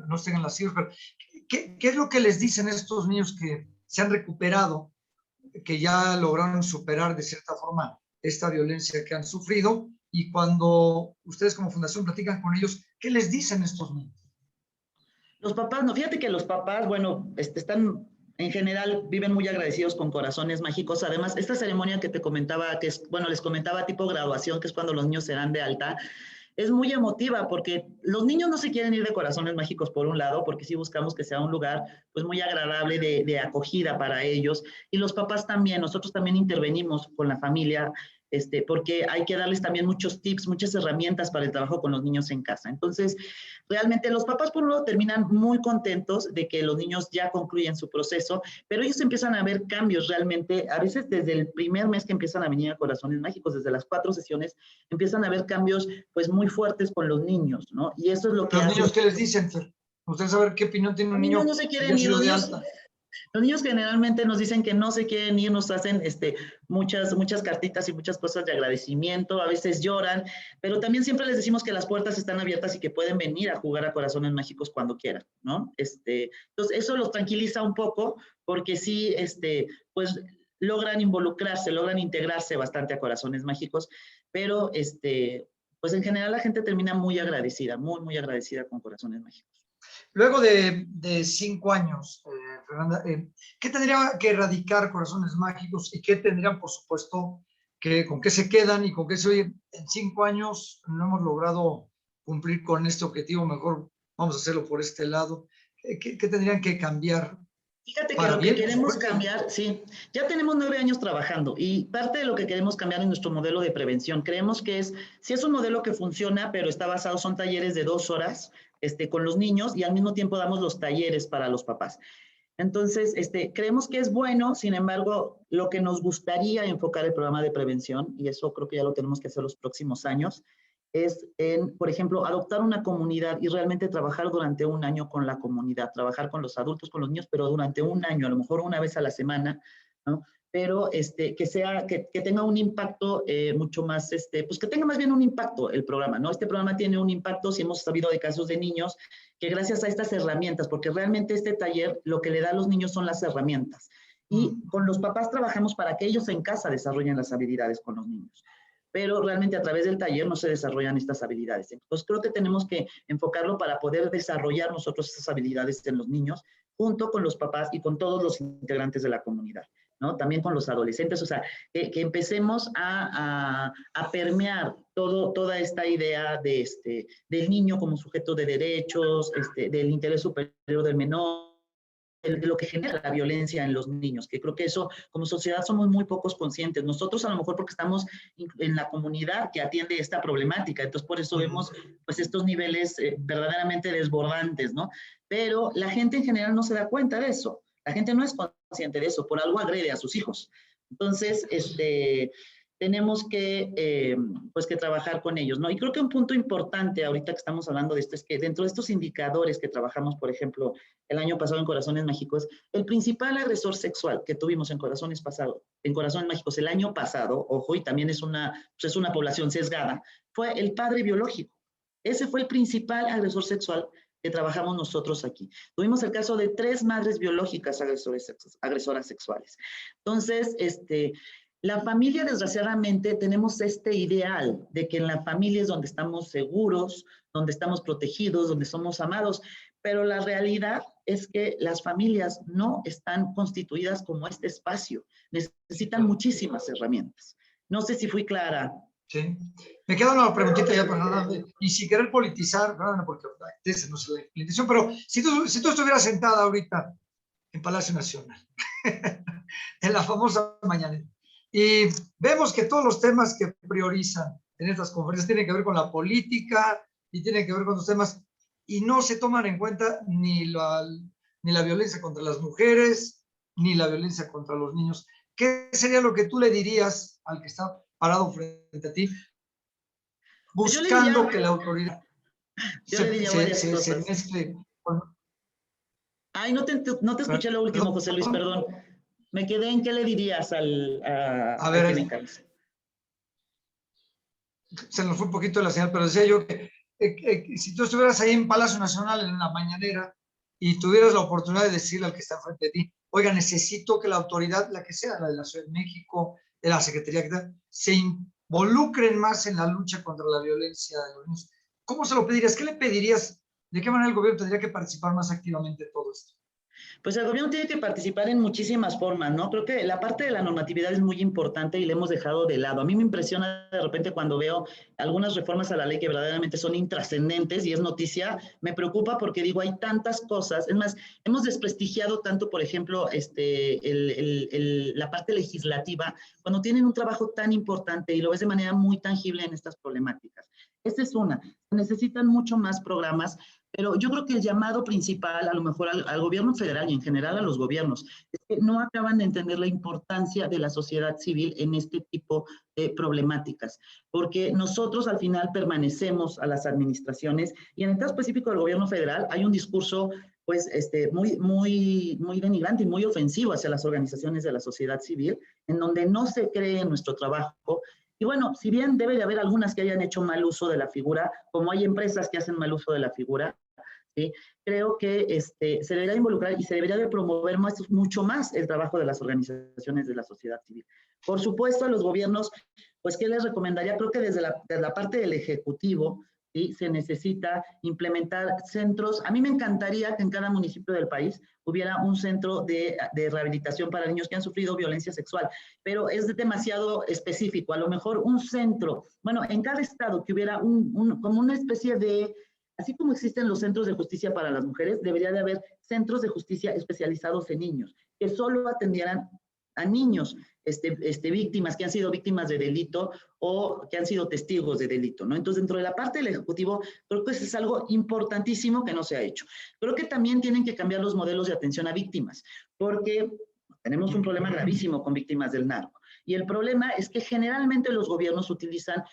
no estén en las cifras, pero ¿qué es lo que les dicen estos niños que se han recuperado, que ya lograron superar de cierta forma esta violencia que han sufrido? Y cuando ustedes como fundación platican con ellos, ¿qué les dicen estos niños? Los papás, no, fíjate que los papás, bueno, están, en general, viven muy agradecidos con Corazones Mágicos. Además, esta ceremonia que te comentaba, que es, bueno, les comentaba tipo graduación, que es cuando los niños se dan de alta, es muy emotiva porque los niños no se quieren ir de Corazones Mágicos por un lado, porque sí buscamos que sea un lugar pues muy agradable de acogida para ellos, y los papás también, nosotros también intervenimos con la familia, porque hay que darles también muchos tips, muchas herramientas para el trabajo con los niños en casa. Entonces, realmente los papás por un lado terminan muy contentos de que los niños ya concluyen su proceso, pero ellos empiezan a ver cambios realmente, a veces desde el primer mes que empiezan a venir a Corazones Mágicos, desde las 4 sesiones, empiezan a ver cambios pues muy fuertes con los niños, ¿no? Y eso es lo que ¿Los hace... niños qué les dicen, Fer? Ustedes saben qué opinión tiene un niño no se que quieren ha ir, sido de alta. los niños generalmente nos dicen que no se quieren ir, nos hacen muchas cartitas y muchas cosas de agradecimiento, a veces lloran, pero también siempre les decimos que las puertas están abiertas y que pueden venir a jugar a Corazones Mágicos cuando quieran, ¿no? Entonces eso los tranquiliza un poco porque sí, pues logran involucrarse, logran integrarse bastante a Corazones Mágicos, pero pues en general la gente termina muy agradecida, muy agradecida con Corazones Mágicos. Luego de 5 años, Fernanda, ¿qué tendría que erradicar Corazones Mágicos y qué tendrían, por supuesto, con qué se quedan y con qué se oye? En 5 años no hemos logrado cumplir con este objetivo, mejor vamos a hacerlo por este lado. ¿Qué tendrían que cambiar? Fíjate que lo que queremos cambiar, sí, ya tenemos 9 años trabajando y parte de lo que queremos cambiar es nuestro modelo de prevención. Creemos que sí es un modelo que funciona, pero está basado, son talleres de 2 horas con los niños y al mismo tiempo damos los talleres para los papás. Entonces, creemos que es bueno, sin embargo, lo que nos gustaría enfocar el programa de prevención, y eso creo que ya lo tenemos que hacer los próximos años, es en, por ejemplo, adoptar una comunidad y realmente trabajar durante un año con la comunidad, trabajar con los adultos, con los niños, pero durante un año, a lo mejor una vez a la semana, ¿no? Pero que tenga un impacto mucho más, pues que tenga más bien un impacto el programa, ¿no? Este programa tiene un impacto, si hemos sabido de casos de niños, que gracias a estas herramientas, porque realmente este taller lo que le da a los niños son las herramientas. Y con los papás trabajamos para que ellos en casa desarrollen las habilidades con los niños. Pero realmente a través del taller no se desarrollan estas habilidades. Entonces creo que tenemos que enfocarlo para poder desarrollar nosotros esas habilidades en los niños, junto con los papás y con todos los integrantes de la comunidad, ¿no? También con los adolescentes, o sea, que empecemos a permear toda esta idea del niño como sujeto de derechos, del interés superior del menor, de lo que genera la violencia en los niños, que creo que eso como sociedad somos muy pocos conscientes. Nosotros a lo mejor porque estamos en la comunidad que atiende esta problemática, entonces por eso vemos pues estos niveles verdaderamente desbordantes, ¿no? Pero la gente en general no se da cuenta de eso, la gente no es consciente de eso, por algo agrede a sus hijos. Entonces, tenemos que, pues que trabajar con ellos, ¿no? Y creo que un punto importante ahorita que estamos hablando de esto es que dentro de estos indicadores que trabajamos, por ejemplo, el año pasado en Corazones Mágicos, el principal agresor sexual que tuvimos en Corazones Mágicos el año pasado, ojo, y también es una población sesgada, fue el padre biológico. Ese fue el principal agresor sexual que trabajamos nosotros aquí. Tuvimos el caso de 3 madres biológicas agresoras sexuales. Entonces, la familia, desgraciadamente, tenemos este ideal de que en la familia es donde estamos seguros, donde estamos protegidos, donde somos amados, pero la realidad es que las familias no están constituidas como este espacio. Necesitan muchísimas herramientas. No sé si fui clara, Sí. Me queda una preguntita ya para nada. Y sin querer politizar, no, porque esa no es la intención, pero si tú estuvieras sentada ahorita en Palacio Nacional, en la famosa mañanera, y vemos que todos los temas que priorizan en estas conferencias tienen que ver con la política y tienen que ver con los temas, y no se toman en cuenta ni la violencia contra las mujeres, ni la violencia contra los niños. ¿Qué sería lo que tú le dirías al que está parado frente a ti, buscando que la autoridad yo le diría varias se cosas. mezcle con... Ay, no te escuché lo último, José Luis, perdón. Me quedé en qué le dirías A a ver, quien encabeza. se nos fue un poquito la señal, pero decía yo que si tú estuvieras ahí en Palacio Nacional en la mañanera y tuvieras la oportunidad de decirle al que está frente de ti, oiga, necesito que la autoridad, la que sea, la de la Ciudad de México, de la Secretaría, se involucren más en la lucha contra la violencia de los niños. ¿Cómo se lo pedirías? ¿Qué le pedirías? ¿De qué manera el gobierno tendría que participar más activamente en todo esto? Pues el gobierno tiene que participar en muchísimas formas, ¿no? Creo que la parte de la normatividad es muy importante y la hemos dejado de lado. A mí me impresiona de repente cuando veo algunas reformas a la ley que verdaderamente son intrascendentes y es noticia, me preocupa porque digo, hay tantas cosas. Es más, hemos desprestigiado tanto, por ejemplo, la parte legislativa cuando tienen un trabajo tan importante y lo ves de manera muy tangible en estas problemáticas. Esta es una. Necesitan mucho más programas. Pero yo creo que el llamado principal, a lo mejor al gobierno federal y en general a los gobiernos, es que no acaban de entender la importancia de la sociedad civil en este tipo de problemáticas, porque nosotros al final permanecemos a las administraciones y en el caso específico del gobierno federal hay un discurso pues muy denigrante y muy ofensivo hacia las organizaciones de la sociedad civil, en donde no se cree en nuestro trabajo. Y bueno, si bien debe de haber algunas que hayan hecho mal uso de la figura, como hay empresas que hacen mal uso de la figura, ¿sí? Creo que se debería involucrar y se debería de promover mucho más el trabajo de las organizaciones de la sociedad civil. Por supuesto, a los gobiernos, pues, ¿qué les recomendaría? Creo que desde la parte del Ejecutivo, ¿sí? Se necesita implementar centros. A mí me encantaría que en cada municipio del país hubiera un centro de rehabilitación para niños que han sufrido violencia sexual, pero es demasiado específico. A lo mejor un centro, bueno, en cada estado que hubiera como una especie de, así como existen los centros de justicia para las mujeres, debería de haber centros de justicia especializados en niños, que solo atendieran a niños víctimas, que han sido víctimas de delito o que han sido testigos de delito, ¿no? Entonces, dentro de la parte del Ejecutivo, creo que eso es algo importantísimo que no se ha hecho. Creo que también tienen que cambiar los modelos de atención a víctimas, porque tenemos un problema gravísimo con víctimas del narco. Y el problema es que generalmente los gobiernos utilizan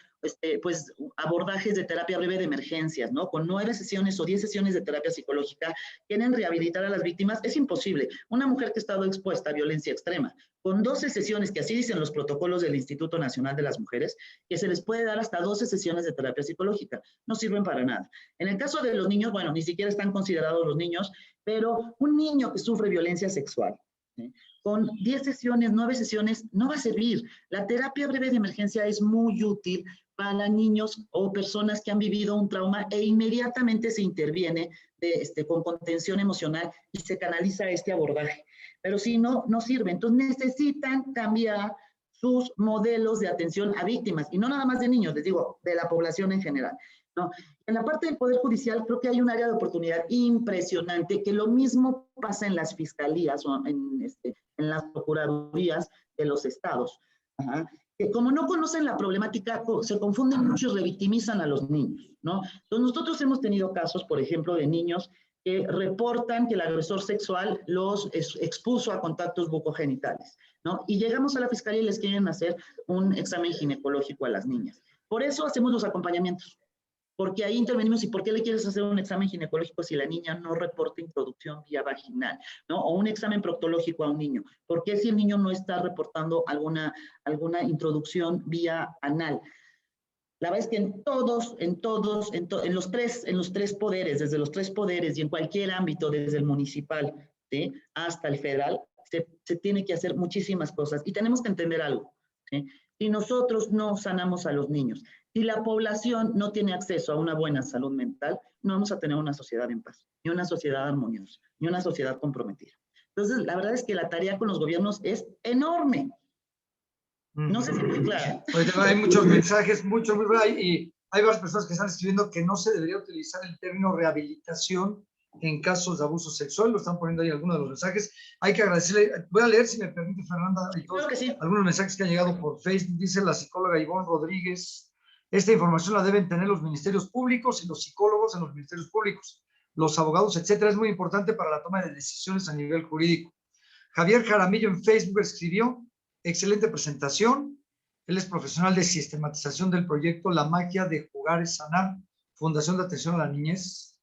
pues abordajes de terapia breve de emergencias, ¿no? Con 9 sesiones o 10 sesiones de terapia psicológica, quieren rehabilitar a las víctimas. Es imposible. Una mujer que ha estado expuesta a violencia extrema, con 12 sesiones, que así dicen los protocolos del Instituto Nacional de las Mujeres, que se les puede dar hasta 12 sesiones de terapia psicológica. No sirven para nada. En el caso de los niños, bueno, ni siquiera están considerados los niños, pero un niño que sufre violencia sexual, ¿sí? Con 10 sesiones, 9 sesiones, no va a servir. La terapia breve de emergencia es muy útil para niños o personas que han vivido un trauma e inmediatamente se interviene con contención emocional y se canaliza este abordaje. Pero si no, no sirve. Entonces necesitan cambiar sus modelos de atención a víctimas, y no nada más de niños, les digo, de la población en general, ¿no? En la parte del Poder Judicial creo que hay un área de oportunidad impresionante, que lo mismo pasa en las fiscalías o en las procuradurías de los estados. Ajá. Que como no conocen la problemática, se confunden mucho y revictimizan a los niños, ¿no? Entonces nosotros hemos tenido casos, por ejemplo, de niños que reportan que el agresor sexual los expuso a contactos bucogenitales, ¿no? Y llegamos a la fiscalía y les quieren hacer un examen ginecológico a las niñas. Por eso hacemos los acompañamientos, porque ahí intervenimos. ¿Y por qué le quieres hacer un examen ginecológico si la niña no reporta introducción vía vaginal, ¿no? O un examen proctológico a un niño. ¿Por qué si el niño no está reportando alguna introducción vía anal? La verdad es que en los tres poderes, desde los tres poderes y en cualquier ámbito, desde el municipal, ¿sí?, hasta el federal, se tiene que hacer muchísimas cosas. Y tenemos que entender algo, ¿sí? Si nosotros no sanamos a los niños, si la población no tiene acceso a una buena salud mental, no vamos a tener una sociedad en paz, ni una sociedad armoniosa, ni una sociedad comprometida. Entonces, la verdad es que la tarea con los gobiernos es enorme. No sé si es claro. Hay muchos mensajes, y hay varias personas que están escribiendo que no se debería utilizar el término rehabilitación en casos de abuso sexual. Lo están poniendo ahí algunos de los mensajes. Hay que agradecerle. Voy a leer, si me permite, Fernanda, y todos, Claro que sí. algunos mensajes que han llegado por Facebook. Dice la psicóloga Ivonne Rodríguez: esta información la deben tener los ministerios públicos y los psicólogos en los ministerios públicos, los abogados, etcétera. Es muy importante para la toma de decisiones a nivel jurídico. Javier Jaramillo en Facebook escribió: excelente presentación. Él es profesional de sistematización del proyecto La magia de jugar es sanar, Fundación de Atención a la Niñez,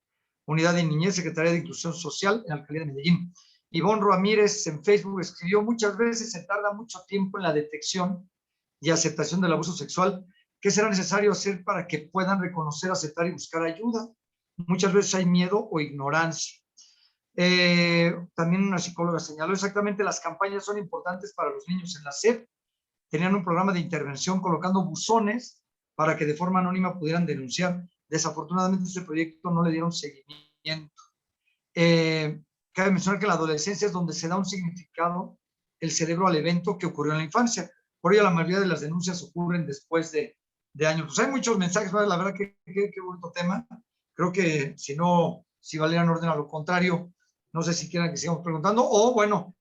Unidad de Niñez, Secretaría de Inclusión Social en Alcaldía de Medellín. Ivonne Ramírez en Facebook escribió: muchas veces se tarda mucho tiempo en la detección y aceptación del abuso sexual. ¿Qué será necesario hacer para que puedan reconocer, aceptar y buscar ayuda? Muchas veces hay miedo o ignorancia. También una psicóloga señaló: exactamente, las campañas son importantes para los niños. En la SEP tenían un programa de intervención colocando buzones para que de forma anónima pudieran denunciar. Desafortunadamente ese proyecto no le dieron seguimiento. Cabe mencionar que en la adolescencia es donde se da un significado el cerebro al evento que ocurrió en la infancia. Por ello la mayoría de las denuncias ocurren después de años. Pues hay muchos mensajes, la verdad que qué bonito tema. Creo que si valieran orden a lo contrario, no sé si quieran que sigamos preguntando, o bueno,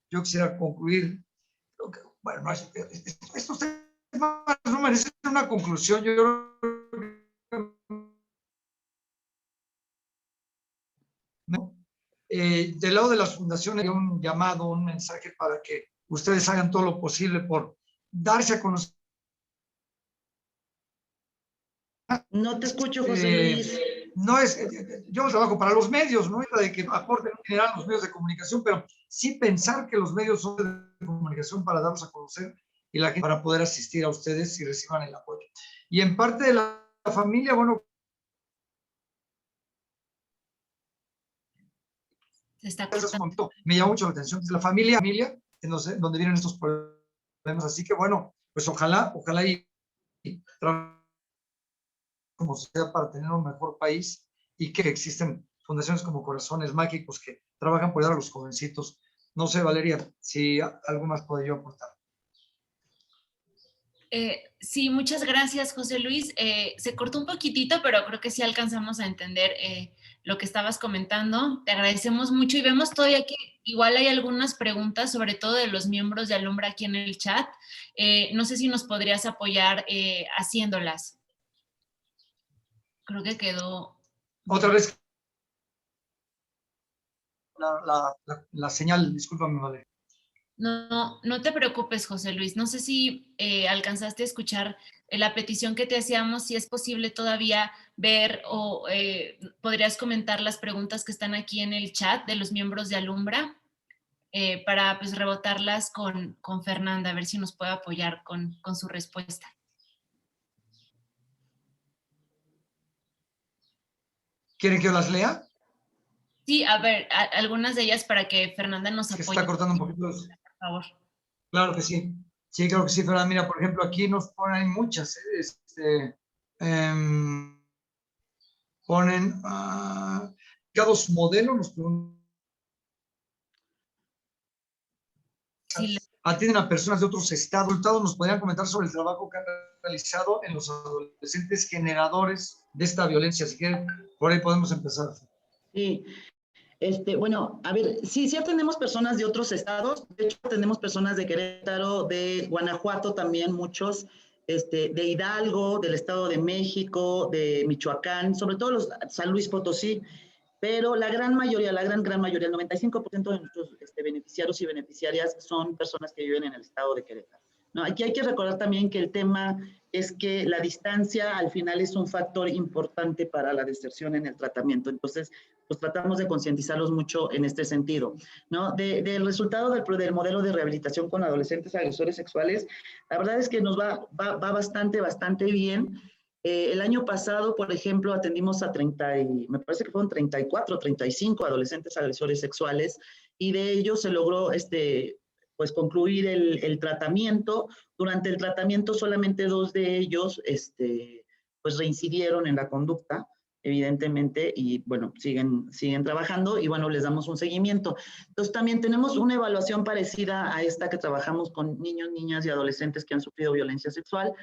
yo quisiera concluir. Bueno, estos temas no merecen una conclusión. Yo ¿no? Del lado de las fundaciones hay un llamado, un mensaje para que ustedes hagan todo lo posible por darse a conocer. No te escucho, José Luis. No es, yo trabajo para los medios, no es de que aporten en general los medios de comunicación, pero sí pensar que los medios son de comunicación para darlos a conocer y la gente para poder asistir a ustedes y reciban el apoyo. Y en parte de la familia, bueno, me llama mucho la atención, es la familia donde vienen estos problemas, así que bueno, pues ojalá y como sea para tener un mejor país, y que existen fundaciones como Corazones Mágicos que trabajan por ayudar a los jovencitos. No sé, Valeria, si algo más puedo yo aportar. Sí, muchas gracias, José Luis. Se cortó un poquitito, pero creo que sí alcanzamos a entender lo que estabas comentando. Te agradecemos mucho y vemos todavía que igual hay algunas preguntas, sobre todo de los miembros de Alumbra aquí en el chat. No sé si nos podrías apoyar haciéndolas. Creo que quedó... Otra vez la señal, discúlpame, Valeria. No te preocupes, José Luis. No sé si alcanzaste a escuchar la petición que te hacíamos, si es posible todavía ver o podrías comentar las preguntas que están aquí en el chat de los miembros de Alumbra para pues rebotarlas con Fernanda, a ver si nos puede apoyar con su respuesta. ¿Quieren que yo las lea? Sí, a ver, algunas de ellas para que Fernanda nos apoye. Se está cortando un poquito. Por favor. Claro que sí. Sí, creo que sí, Fernanda. Mira, por ejemplo, aquí nos ponen muchas. Ponen mercados modelo, nos preguntan. Sí, atienden a personas de otros estados. ¿Nos podrían comentar sobre el trabajo que han realizado en los adolescentes generadores de esta violencia? Si quieren, por ahí podemos empezar. Sí. Bueno, a ver, sí atendemos personas de otros estados. De hecho, tenemos personas de Querétaro, de Guanajuato también, muchos, de Hidalgo, del Estado de México, de Michoacán, sobre todo los San Luis Potosí. Pero la gran mayoría, el 95% de nuestros beneficiarios y beneficiarias son personas que viven en el estado de Querétaro, ¿no? Aquí hay que recordar también que el tema es que la distancia al final es un factor importante para la deserción en el tratamiento. Entonces, pues tratamos de concientizarlos mucho en este sentido, ¿no? Del resultado del modelo de rehabilitación con adolescentes agresores sexuales, la verdad es que nos va bastante bien. El año pasado, por ejemplo, atendimos a me parece que fueron 34, 35 adolescentes agresores sexuales, y de ellos se logró pues concluir el tratamiento. Durante el tratamiento solamente 2 de ellos pues reincidieron en la conducta. evidentemente, y bueno, siguen trabajando y bueno, les damos un seguimiento. Entonces también tenemos una evaluación parecida a esta que trabajamos con niños, niñas y adolescentes que han sufrido violencia sexual.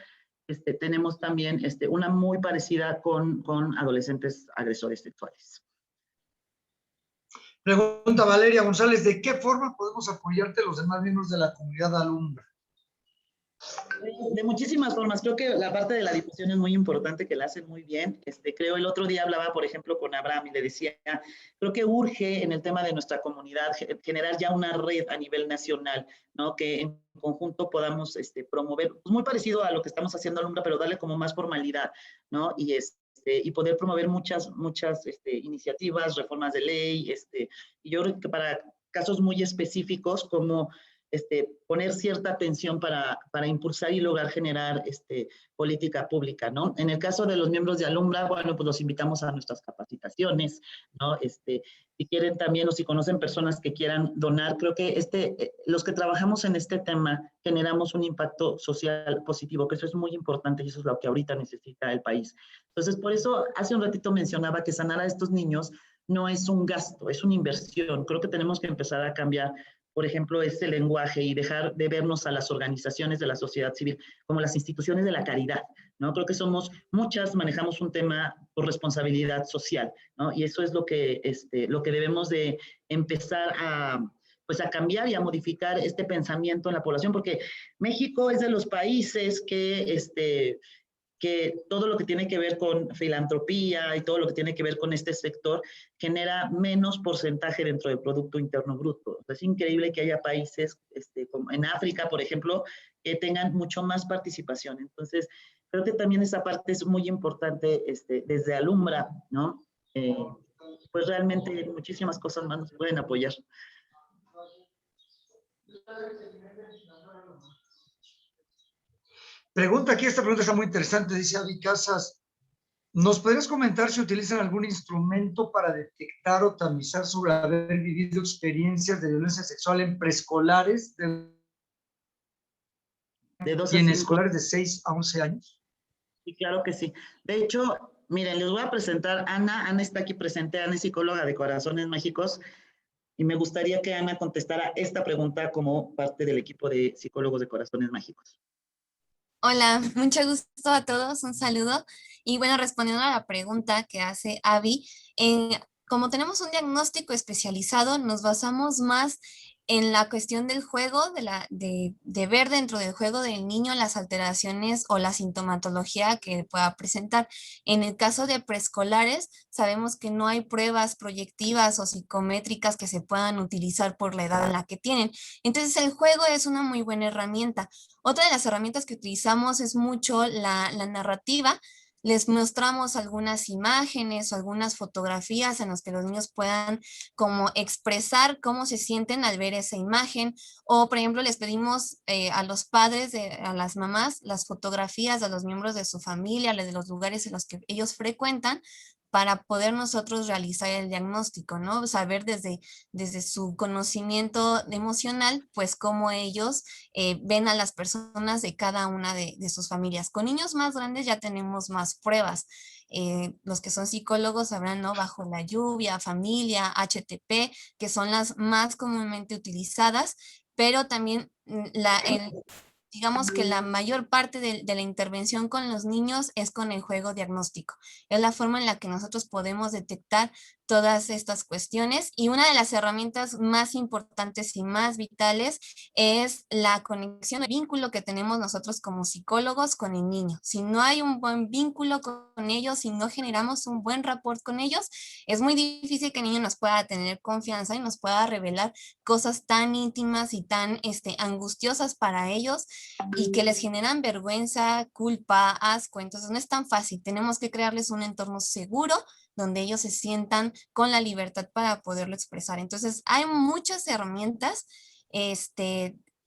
Tenemos también una muy parecida con adolescentes agresores sexuales. Pregunta Valeria González, ¿de qué forma podemos apoyarte los demás miembros de la comunidad Alumbra? De muchísimas formas. Creo que la parte de la difusión es muy importante, que la hacen muy bien. Creo el otro día hablaba, por ejemplo, con Abraham y le decía, creo que urge en el tema de nuestra comunidad generar ya una red a nivel nacional, ¿no? Que en conjunto podamos promover, pues muy parecido a lo que estamos haciendo Alumbra, pero darle como más formalidad, ¿no? Y poder promover muchas iniciativas, reformas de ley, y yo creo que para casos muy específicos como poner cierta atención para impulsar y lograr generar política pública, ¿no? En el caso de los miembros de Alumbra, bueno, pues los invitamos a nuestras capacitaciones, ¿no? Si quieren también o si conocen personas que quieran donar, creo que los que trabajamos en este tema generamos un impacto social positivo, que eso es muy importante y eso es lo que ahorita necesita el país. Entonces, por eso hace un ratito mencionaba que sanar a estos niños no es un gasto, es una inversión. Creo que tenemos que empezar a cambiar, por ejemplo, este lenguaje y dejar de vernos a las organizaciones de la sociedad civil como las instituciones de la caridad, ¿no? Creo que somos muchas, manejamos un tema por responsabilidad social, ¿no? Y eso es lo que debemos de empezar a cambiar y a modificar este pensamiento en la población, porque México es de los países que todo lo que tiene que ver con filantropía y todo lo que tiene que ver con este sector genera menos porcentaje dentro del Producto Interno Bruto. Es increíble que haya países, como en África, por ejemplo, que tengan mucho más participación. Entonces, creo que también esa parte es muy importante desde Alumbra, ¿no? Pues realmente muchísimas cosas más nos pueden apoyar. Pregunta aquí, esta pregunta está muy interesante, dice Avi Casas. ¿Nos podrías comentar si utilizan algún instrumento para detectar o tamizar sobre haber vivido experiencias de violencia sexual en preescolares de 2 y a en 5. escolares de 6 a 11 años? Sí, claro que sí. De hecho, miren, les voy a presentar a Ana. Ana está aquí presente. Ana es psicóloga de Corazones Mágicos y me gustaría que Ana contestara esta pregunta como parte del equipo de psicólogos de Corazones Mágicos. Hola, mucho gusto a todos, un saludo. Y bueno, respondiendo a la pregunta que hace Abby, como tenemos un diagnóstico especializado, nos basamos más en la cuestión del juego, de ver dentro del juego del niño las alteraciones o la sintomatología que pueda presentar. En el caso de preescolares, sabemos que no hay pruebas proyectivas o psicométricas que se puedan utilizar por la edad en la que tienen. Entonces, el juego es una muy buena herramienta. Otra de las herramientas que utilizamos es mucho la narrativa. Les mostramos algunas imágenes o algunas fotografías en las que los niños puedan como expresar cómo se sienten al ver esa imagen. O, por ejemplo, les pedimos a los padres, a las mamás, las fotografías de los miembros de su familia, de los lugares en los que ellos frecuentan, para poder nosotros realizar el diagnóstico, ¿no? Saber desde su conocimiento emocional, pues cómo ellos ven a las personas de cada una de sus familias. Con niños más grandes ya tenemos más pruebas. Los que son psicólogos sabrán, ¿no? Bajo la lluvia, familia, HTP, que son las más comúnmente utilizadas, pero también digamos que la mayor parte de la intervención con los niños es con el juego diagnóstico. Es la forma en la que nosotros podemos detectar todas estas cuestiones, y una de las herramientas más importantes y más vitales es la conexión, el vínculo que tenemos nosotros como psicólogos con el niño. Si no hay un buen vínculo con ellos, si no generamos un buen rapport con ellos, es muy difícil que el niño nos pueda tener confianza y nos pueda revelar cosas tan íntimas y tan angustiosas para ellos, y que les generan vergüenza, culpa, asco. Entonces no es tan fácil. Tenemos que crearles un entorno seguro donde ellos se sientan con la libertad para poderlo expresar. Entonces hay muchas herramientas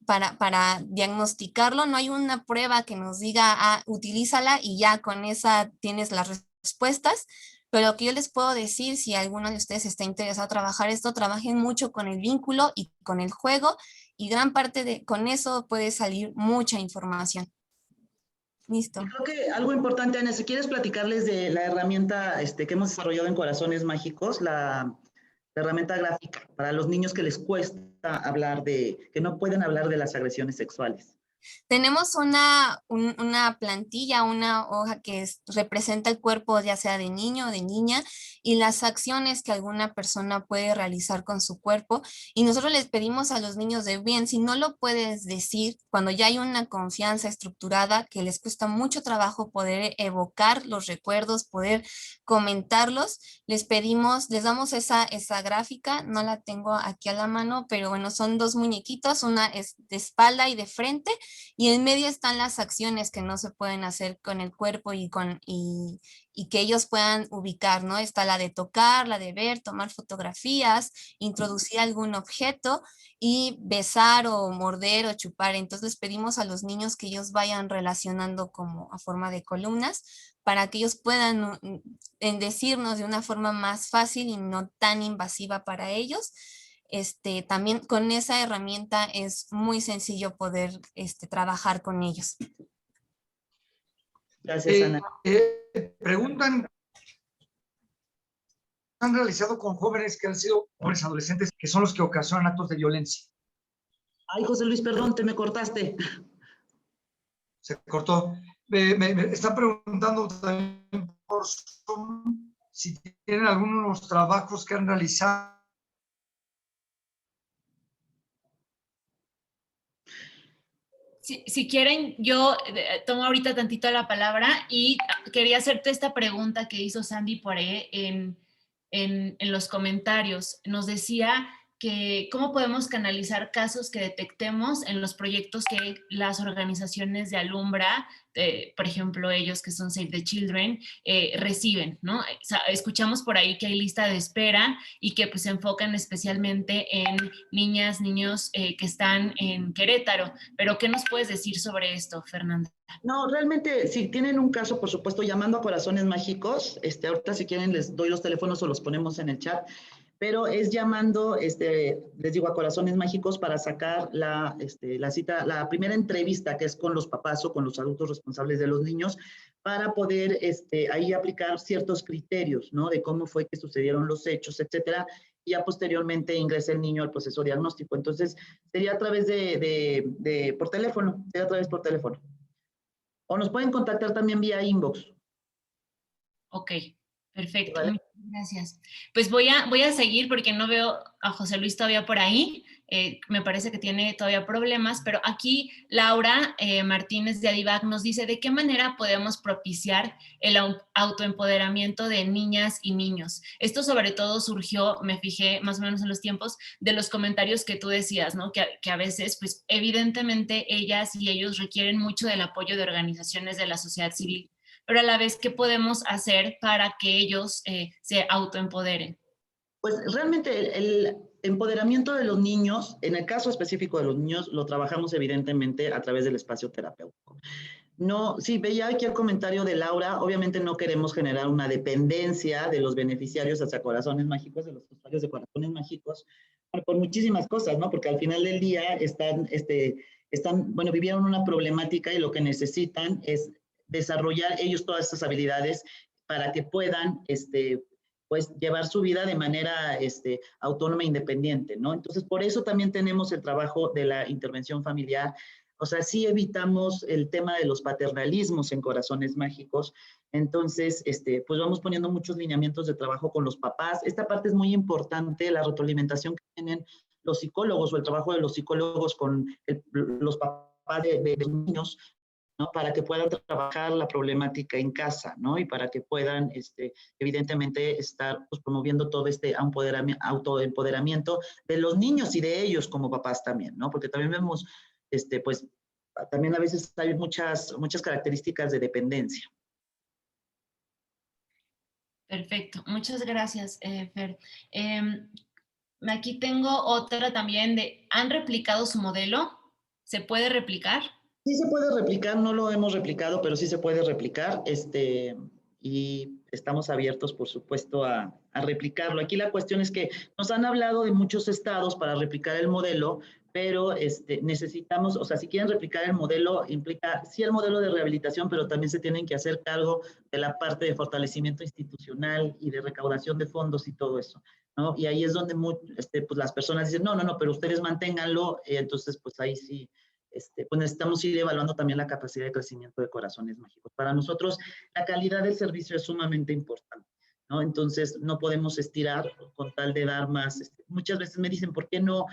para diagnosticarlo. No hay una prueba que nos diga, utilízala y ya con esa tienes las respuestas. Pero lo que yo les puedo decir, si alguno de ustedes está interesado en trabajar esto, trabajen mucho con el vínculo y con el juego, y gran parte con eso puede salir mucha información. Listo. Creo que algo importante, Ana, si quieres platicarles de la herramienta que hemos desarrollado en Corazones Mágicos, la herramienta gráfica para los niños que les cuesta hablar que no pueden hablar de las agresiones sexuales. Tenemos una plantilla, una hoja que representa el cuerpo ya sea de niño o de niña y las acciones que alguna persona puede realizar con su cuerpo. Y nosotros les pedimos a los niños de bien, si no lo puedes decir, cuando ya hay una confianza estructurada, que les cuesta mucho trabajo poder evocar los recuerdos, poder comentarlos, les pedimos, les damos esa gráfica, no la tengo aquí a la mano, pero bueno, son dos muñequitos, una es de espalda y de frente, y en medio están las acciones que no se pueden hacer con el cuerpo y que ellos puedan ubicar, ¿no? Está la de tocar, la de ver, tomar fotografías, introducir algún objeto y besar o morder o chupar. Entonces les pedimos a los niños que ellos vayan relacionando como a forma de columnas para que ellos puedan decirnos de una forma más fácil y no tan invasiva para ellos. También con esa herramienta es muy sencillo poder trabajar con ellos. Gracias, Ana. Preguntan, ¿han realizado con jóvenes que han sido jóvenes adolescentes que son los que ocasionan actos de violencia? Ay, José Luis, perdón, te me cortaste. Se cortó. Me están preguntando también por Zoom si tienen algunos trabajos que han realizado. Si quieren, yo tomo ahorita tantito la palabra y quería hacerte esta pregunta que hizo Sandy Poiré en los comentarios. Nos decía que cómo podemos canalizar casos que detectemos en los proyectos que las organizaciones de Alumbra, por ejemplo, ellos que son Save the Children, reciben, ¿no? O sea, escuchamos por ahí que hay lista de espera y que pues se enfocan especialmente en niñas, niños que están en Querétaro. Pero, ¿qué nos puedes decir sobre esto, Fernanda? No, realmente, si tienen un caso, por supuesto, llamando a Corazones Mágicos, ahorita si quieren les doy los teléfonos o los ponemos en el chat, pero es llamando, les digo, a Corazones Mágicos para sacar la cita, la primera entrevista, que es con los papás o con los adultos responsables de los niños, para poder ahí aplicar ciertos criterios, ¿no? De cómo fue que sucedieron los hechos, etcétera, y ya posteriormente ingresa el niño al proceso diagnóstico. Entonces, sería a través por teléfono, sería a través por teléfono. O nos pueden contactar también vía inbox. Ok, perfecto. ¿Vale? Muchas gracias. Pues voy a seguir porque no veo a José Luis todavía por ahí. Me parece que tiene todavía problemas, pero aquí Laura Martínez de Adivac nos dice de qué manera podemos propiciar el autoempoderamiento de niñas y niños. Esto sobre todo surgió, me fijé más o menos en los tiempos, de los comentarios que tú decías, ¿no? Que a veces, pues evidentemente ellas y ellos requieren mucho del apoyo de organizaciones de la sociedad civil, pero a la vez, ¿qué podemos hacer para que ellos se autoempoderen? Pues realmente el empoderamiento de los niños, en el caso específico de los niños, lo trabajamos evidentemente a través del espacio terapéutico. No, sí, veía aquí el comentario de Laura, obviamente no queremos generar una dependencia de los beneficiarios hacia Corazones Mágicos, de los usuarios de Corazones Mágicos, por muchísimas cosas, ¿no? Porque al final del día vivieron una problemática y lo que necesitan es desarrollar ellos todas estas habilidades para que puedan, pues llevar su vida de manera autónoma e independiente, ¿no? Entonces, por eso también tenemos el trabajo de la intervención familiar. O sea, sí evitamos el tema de los paternalismos en Corazones Mágicos. Entonces, pues vamos poniendo muchos lineamientos de trabajo con los papás. Esta parte es muy importante, la retroalimentación que tienen los psicólogos o el trabajo de los psicólogos con los papás de los niños, ¿no? Para que puedan trabajar la problemática en casa, ¿no? Y para que puedan, evidentemente, estar pues, promoviendo todo este autoempoderamiento de los niños y de ellos como papás también, ¿no? Porque también vemos, pues, también a veces hay muchas características de dependencia. Perfecto, muchas gracias, Fer. Aquí tengo otra también ¿han replicado su modelo? ¿Se puede replicar? Sí se puede replicar, no lo hemos replicado, pero sí se puede replicar, y estamos abiertos, por supuesto, a replicarlo. Aquí la cuestión es que nos han hablado de muchos estados para replicar el modelo, pero necesitamos, o sea, si quieren replicar el modelo, implica sí el modelo de rehabilitación, pero también se tienen que hacer cargo de la parte de fortalecimiento institucional y de recaudación de fondos y todo eso, ¿no? Y ahí es donde pues las personas dicen, no, pero ustedes manténganlo, entonces pues ahí sí, pues necesitamos ir evaluando también la capacidad de crecimiento de Corazones Mágicos. Para nosotros, la calidad del servicio es sumamente importante, ¿no? Entonces, no podemos estirar con tal de dar más. Muchas veces me dicen, ¿por qué no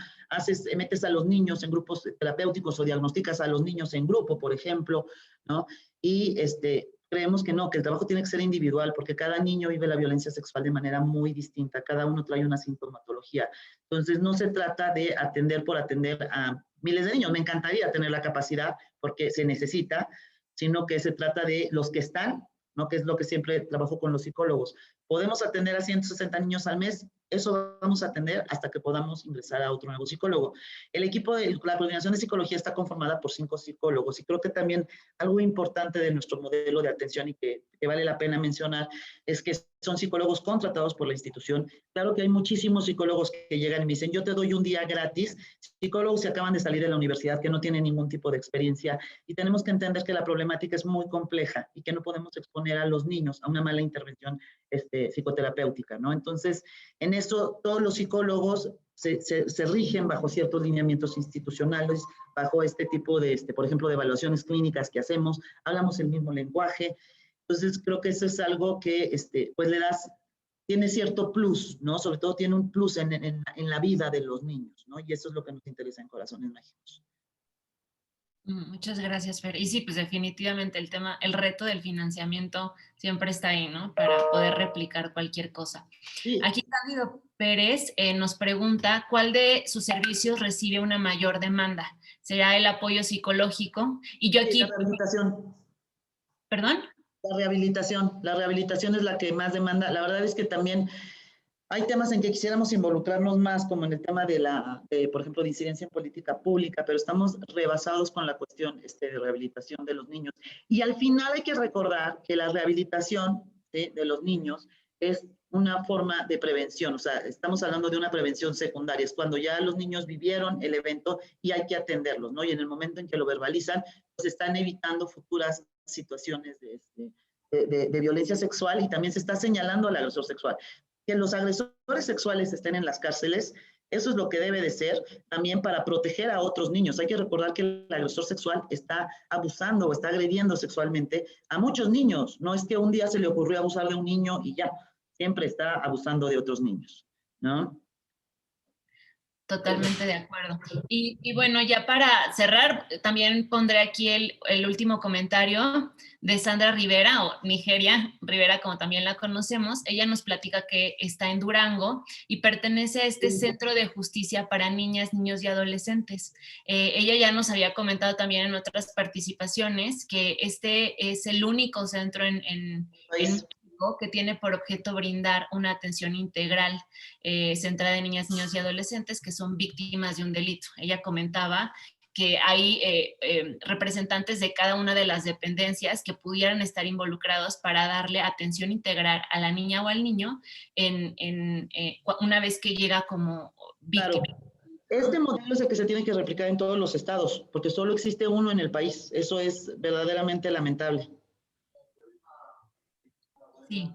metes a los niños en grupos terapéuticos o diagnosticas a los niños en grupo, por ejemplo, ¿no? Y creemos que no, que el trabajo tiene que ser individual, porque cada niño vive la violencia sexual de manera muy distinta, cada uno trae una sintomatología. Entonces, no se trata de atender por atender a miles de niños. Me encantaría tener la capacidad, porque se necesita, sino que se trata de los que están, ¿no? Que es lo que siempre trabajo con los psicólogos. Podemos atender a 160 niños al mes, eso vamos a atender hasta que podamos ingresar a otro nuevo psicólogo. El equipo de la coordinación de psicología está conformada por 5 psicólogos y creo que también algo importante de nuestro modelo de atención y que vale la pena mencionar es que son psicólogos contratados por la institución. Claro que hay muchísimos psicólogos que llegan y me dicen, yo te doy un día gratis, psicólogos que acaban de salir de la universidad, que no tienen ningún tipo de experiencia, y tenemos que entender que la problemática es muy compleja y que no podemos exponer a los niños a una mala intervención psicoterapéutica, ¿no? Entonces, en eso todos los psicólogos se rigen bajo ciertos lineamientos institucionales, bajo este tipo de, por ejemplo, de evaluaciones clínicas que hacemos, hablamos el mismo lenguaje. Entonces, creo que eso es algo que, pues, tiene cierto plus, ¿no? Sobre todo tiene un plus en la vida de los niños, ¿no? Y eso es lo que nos interesa en Corazones Mágicos. Muchas gracias, Fer. Y sí, pues definitivamente el reto del financiamiento siempre está ahí, ¿no? Para poder replicar cualquier cosa. Sí. Aquí Cándido Pérez nos pregunta, ¿cuál de sus servicios recibe una mayor demanda? ¿Será el apoyo psicológico? Y yo aquí... Sí, la rehabilitación. ¿Perdón? La rehabilitación es la que más demanda. La verdad es que también hay temas en que quisiéramos involucrarnos más, como en el tema por ejemplo, de incidencia en política pública, pero estamos rebasados con la cuestión de rehabilitación de los niños. Y al final hay que recordar que la rehabilitación de los niños es una forma de prevención, o sea, estamos hablando de una prevención secundaria, es cuando ya los niños vivieron el evento y hay que atenderlos, ¿no? Y en el momento en que lo verbalizan, pues están evitando futuras situaciones de violencia sexual y también se está señalando al agresor sexual. Que los agresores sexuales estén en las cárceles, eso es lo que debe de ser también para proteger a otros niños. Hay que recordar que el agresor sexual está abusando o está agrediendo sexualmente a muchos niños. No es que un día se le ocurrió abusar de un niño y ya, siempre está abusando de otros niños, ¿no? Totalmente de acuerdo. Y bueno, ya para cerrar, también pondré aquí el último comentario de Sandra Rivera, o Nigeria Rivera, como también la conocemos. Ella nos platica que está en Durango y pertenece a este centro de justicia para niñas, niños y adolescentes. Ella ya nos había comentado también en otras participaciones que este es el único centro en que tiene por objeto brindar una atención integral centrada en niñas, niños y adolescentes que son víctimas de un delito. Ella comentaba que hay representantes de cada una de las dependencias que pudieran estar involucrados para darle atención integral a la niña o al niño una vez que llega como víctima. Claro. Este modelo es el que se tiene que replicar en todos los estados, porque solo existe uno en el país. Eso es verdaderamente lamentable. Sí,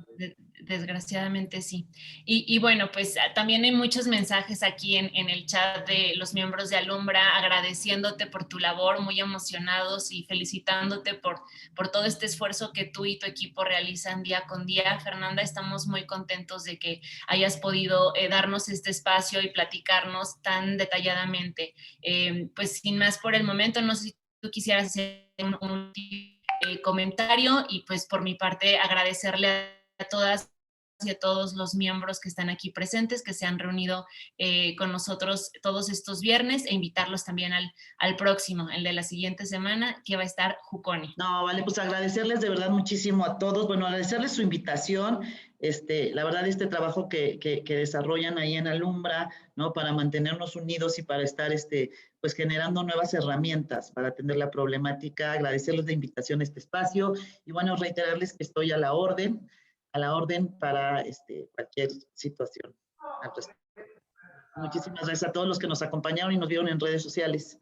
desgraciadamente sí. Y bueno, pues también hay muchos mensajes aquí en el chat de los miembros de Alumbra agradeciéndote por tu labor, muy emocionados y felicitándote por todo este esfuerzo que tú y tu equipo realizan día con día. Fernanda, estamos muy contentos de que hayas podido darnos este espacio y platicarnos tan detalladamente. Pues sin más por el momento, no sé si tú quisieras hacer un comentario y pues por mi parte agradecerle a todas y a todos los miembros que están aquí presentes, que se han reunido con nosotros todos estos viernes e invitarlos también al próximo, el de la siguiente semana, que va a estar Juconi. No, vale, pues agradecerles de verdad muchísimo a todos, bueno, agradecerles su invitación, la verdad este trabajo que desarrollan ahí en Alumbra, ¿no? Para mantenernos unidos y para estar, pues generando nuevas herramientas para atender la problemática, agradecerles la invitación a este espacio y bueno, reiterarles que estoy a la orden para cualquier situación al respecto. Muchísimas gracias a todos los que nos acompañaron y nos vieron en redes sociales.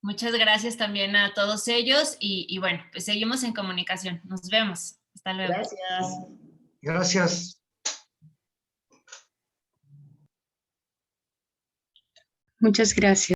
Muchas gracias también a todos ellos y bueno, pues seguimos en comunicación. Nos vemos. Hasta luego. Gracias. Gracias. Muchas gracias.